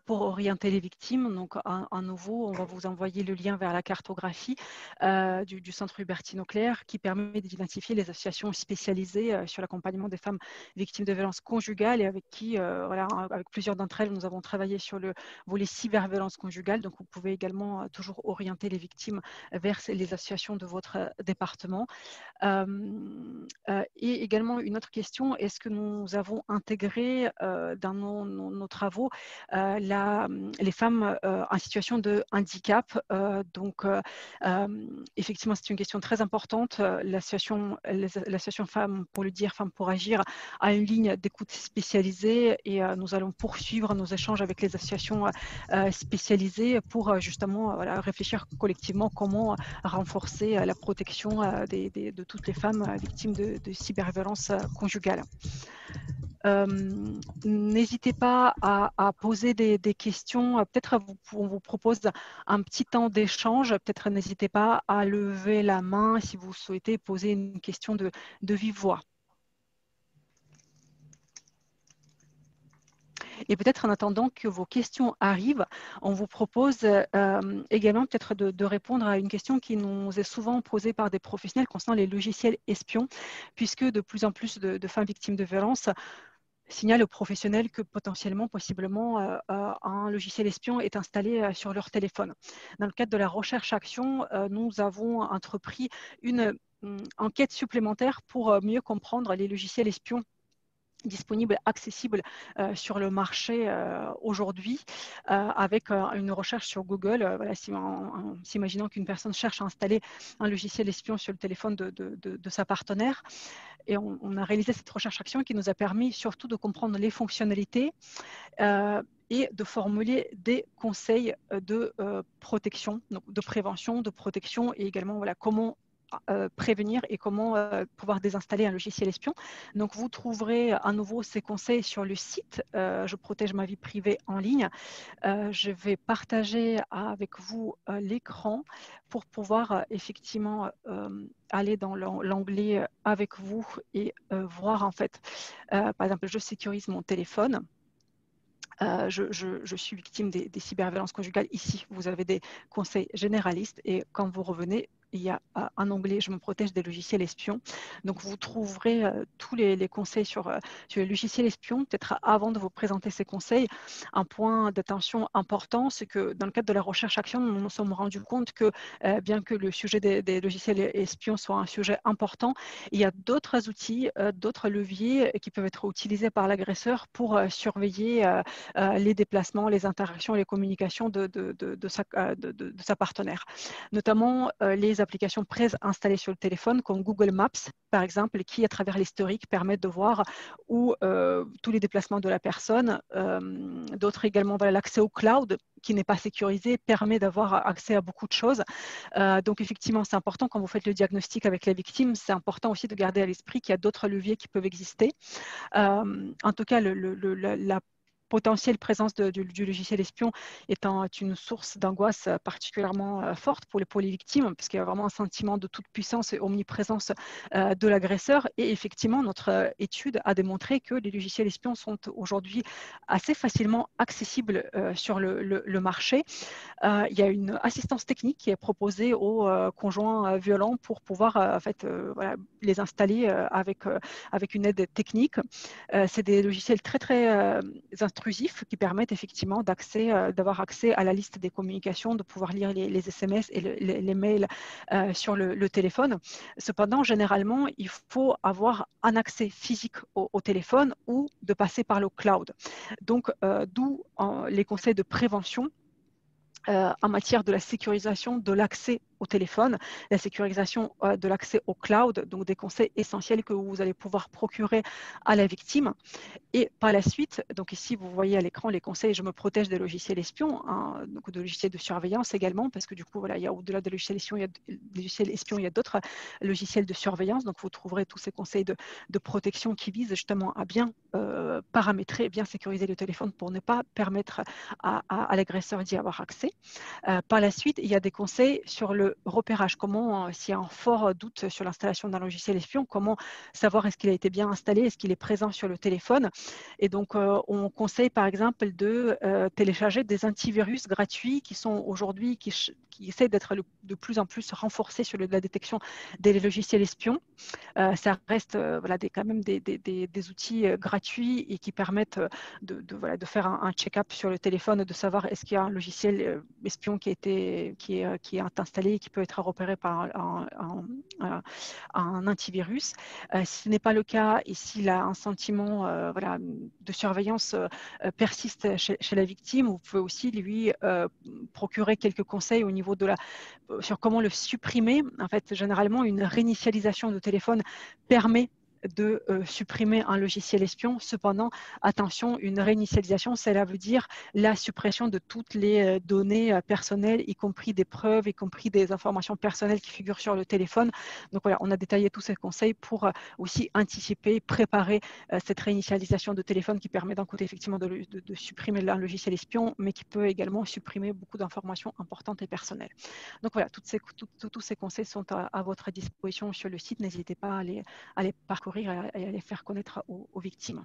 pour orienter les victimes? Donc, à nouveau, on va vous envoyer le lien vers la cartographie du Centre Hubertine Auclair qui permet d'identifier les associations spécialisées sur l'accompagnement des femmes victimes de violences conjugales, et avec qui, voilà, avec plusieurs d'entre elles, nous avons travaillé sur le volet cyberviolence conjugale. Donc, vous pouvez également toujours orienter les victimes vers les associations de votre département. Et également une autre question, est-ce que nous avons intégré dans nos travaux les femmes en situation de handicap? Donc effectivement, c'est une question très importante. L'association Femmes pour le dire, Femmes pour agir a une ligne d'écoute spécialisée, et nous allons poursuivre nos échanges avec les associations spécialisées pour justement réfléchir collectivement comment renforcer la protection de toutes les femmes victimes de cyberviolence conjugale. N'hésitez pas à poser des questions. Peut-être on vous propose un petit temps d'échange. Peut-être n'hésitez pas à lever la main si vous souhaitez poser une question de vive voix. Et peut-être en attendant que vos questions arrivent, on vous propose également peut-être de répondre à une question qui nous est souvent posée par des professionnels concernant les logiciels espions, puisque de plus en plus de femmes victimes de violences signalent aux professionnels que potentiellement, possiblement, un logiciel espion est installé sur leur téléphone. Dans le cadre de la recherche-action, nous avons entrepris une enquête supplémentaire pour mieux comprendre les logiciels espions disponible, accessible sur le marché aujourd'hui avec une recherche sur Google. Voilà, s'imaginant qu'une personne cherche à installer un logiciel espion sur le téléphone de sa partenaire. Et on a réalisé cette recherche-action qui nous a permis surtout de comprendre les fonctionnalités et de formuler des conseils de protection, donc de prévention, de protection et également voilà, comment prévenir et comment pouvoir désinstaller un logiciel espion. Donc, vous trouverez à nouveau ces conseils sur le site Je protège ma vie privée en ligne. Je vais partager avec vous l'écran pour pouvoir effectivement aller dans l'onglet avec vous et voir en fait, par exemple, je sécurise mon téléphone. Je suis victime des cyberviolences conjugales. Ici, vous avez des conseils généralistes et quand vous revenez, il y a un onglet « Je me protège des logiciels espions ». Donc, vous trouverez tous les conseils sur les logiciels espions. Peut-être avant de vous présenter ces conseils, un point d'attention important, c'est que dans le cadre de la recherche-action, nous nous sommes rendus compte que bien que le sujet des logiciels espions soit un sujet important, il y a d'autres outils, d'autres leviers qui peuvent être utilisés par l'agresseur pour surveiller les déplacements, les interactions, les communications de sa partenaire. Notamment les applications préinstallées sur le téléphone comme Google Maps, par exemple, qui, à travers l'historique, permettent de voir où tous les déplacements de la personne. D'autres également, voilà, l'accès au cloud, qui n'est pas sécurisé, permet d'avoir accès à beaucoup de choses. Donc, effectivement, c'est important quand vous faites le diagnostic avec la victime, c'est important aussi de garder à l'esprit qu'il y a d'autres leviers qui peuvent exister. En tout cas, la potentielle présence du logiciel espion étant une source d'angoisse particulièrement forte pour les victimes, parce qu'il y a vraiment un sentiment de toute puissance et omniprésence de l'agresseur. Et effectivement, notre étude a démontré que les logiciels espions sont aujourd'hui assez facilement accessibles sur le marché. Il y a une assistance technique qui est proposée aux conjoints violents pour pouvoir en fait, voilà, les installer avec une aide technique. C'est des logiciels très intrusifs qui permettent effectivement d'avoir accès à la liste des communications, de pouvoir lire les SMS et les mails sur le téléphone. Cependant, généralement, il faut avoir un accès physique au téléphone ou de passer par le cloud. Donc, d'où les conseils de prévention en matière de la sécurisation de l'accès au téléphone, la sécurisation de l'accès au cloud, donc des conseils essentiels que vous allez pouvoir procurer à la victime. Et par la suite, donc ici vous voyez à l'écran les conseils, je me protège des logiciels espions, hein, donc de logiciels de surveillance également, parce que du coup, voilà, il y a au-delà des logiciels espions, il y a d'autres logiciels de surveillance. Donc vous trouverez tous ces conseils de protection qui visent justement à bien paramétrer, bien sécuriser le téléphone pour ne pas permettre à l'agresseur d'y avoir accès. Par la suite, il y a des conseils sur le repérage. Comment, s'il y a un fort doute sur l'installation d'un logiciel espion, comment savoir est-ce qu'il a été bien installé, est-ce qu'il est présent sur le téléphone. Et donc, on conseille par exemple de télécharger des antivirus gratuits qui sont aujourd'hui, qui essaient d'être de plus en plus renforcés sur la détection des logiciels espions. Ça reste voilà, quand même des outils gratuits et qui permettent de faire un check-up sur le téléphone, de savoir est-ce qu'il y a un logiciel espion qui est installé et qui peut être repéré par un antivirus. Si ce n'est pas le cas et s'il a un sentiment voilà, de surveillance persiste chez la victime, vous pouvez aussi lui procurer quelques conseils au niveau sur comment le supprimer. En fait, généralement, une réinitialisation de téléphone permet de supprimer un logiciel espion. Cependant, attention, une réinitialisation, cela veut dire la suppression de toutes les données personnelles, y compris des preuves, y compris des informations personnelles qui figurent sur le téléphone. Donc voilà, on a détaillé tous ces conseils pour aussi anticiper, préparer cette réinitialisation de téléphone qui permet d'un côté effectivement de supprimer un logiciel espion, mais qui peut également supprimer beaucoup d'informations importantes et personnelles. Donc voilà, tous ces conseils sont à votre disposition sur le site. N'hésitez pas à les parcourir et à les faire connaître aux victimes.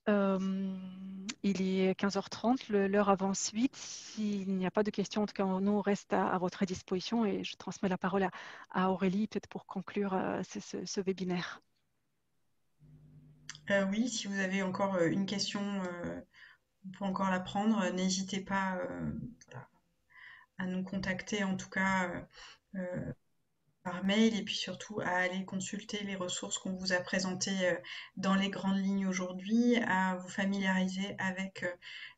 Il est 15h30, l'heure avance vite. S'il n'y a pas de questions, en tout cas, nous reste à votre disposition et je transmets la parole à Aurélie, peut-être pour conclure ce webinaire. Oui, si vous avez encore une question, on peut encore la prendre. N'hésitez pas voilà, à nous contacter, en tout cas, par mail et puis surtout à aller consulter les ressources qu'on vous a présentées dans les grandes lignes aujourd'hui, à vous familiariser avec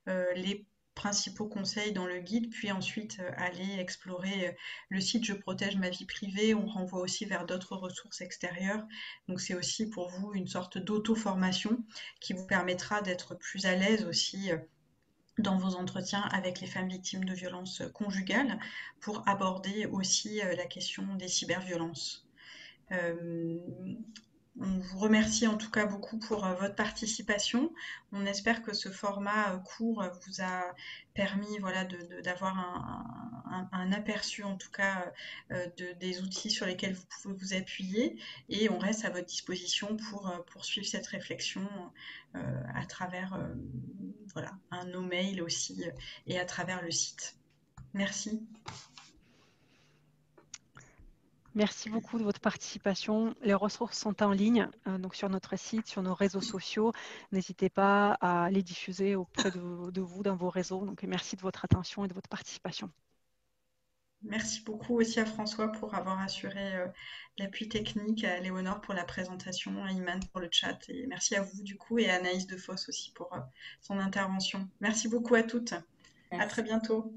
les principaux conseils dans le guide, puis ensuite aller explorer le site Je protège ma vie privée. On renvoie aussi vers d'autres ressources extérieures. Donc c'est aussi pour vous une sorte d'auto-formation qui vous permettra d'être plus à l'aise aussi dans vos entretiens avec les femmes victimes de violences conjugales pour aborder aussi la question des cyberviolences. On vous remercie en tout cas beaucoup pour votre participation. On espère que ce format court vous a permis voilà, d'avoir un aperçu en tout cas des outils sur lesquels vous pouvez vous appuyer et on reste à votre disposition pour poursuivre cette réflexion à travers voilà, nos mails aussi et à travers le site. Merci. Merci beaucoup de votre participation. Les ressources sont en ligne, donc sur notre site, sur nos réseaux sociaux. N'hésitez pas à les diffuser auprès de vous dans vos réseaux. Donc, merci de votre attention et de votre participation. Merci beaucoup aussi à François pour avoir assuré l'appui technique, à Léonore pour la présentation, à Iman pour le chat et merci à vous du coup et à Anaïs Defosse aussi pour son intervention. Merci beaucoup à toutes. Merci. À très bientôt.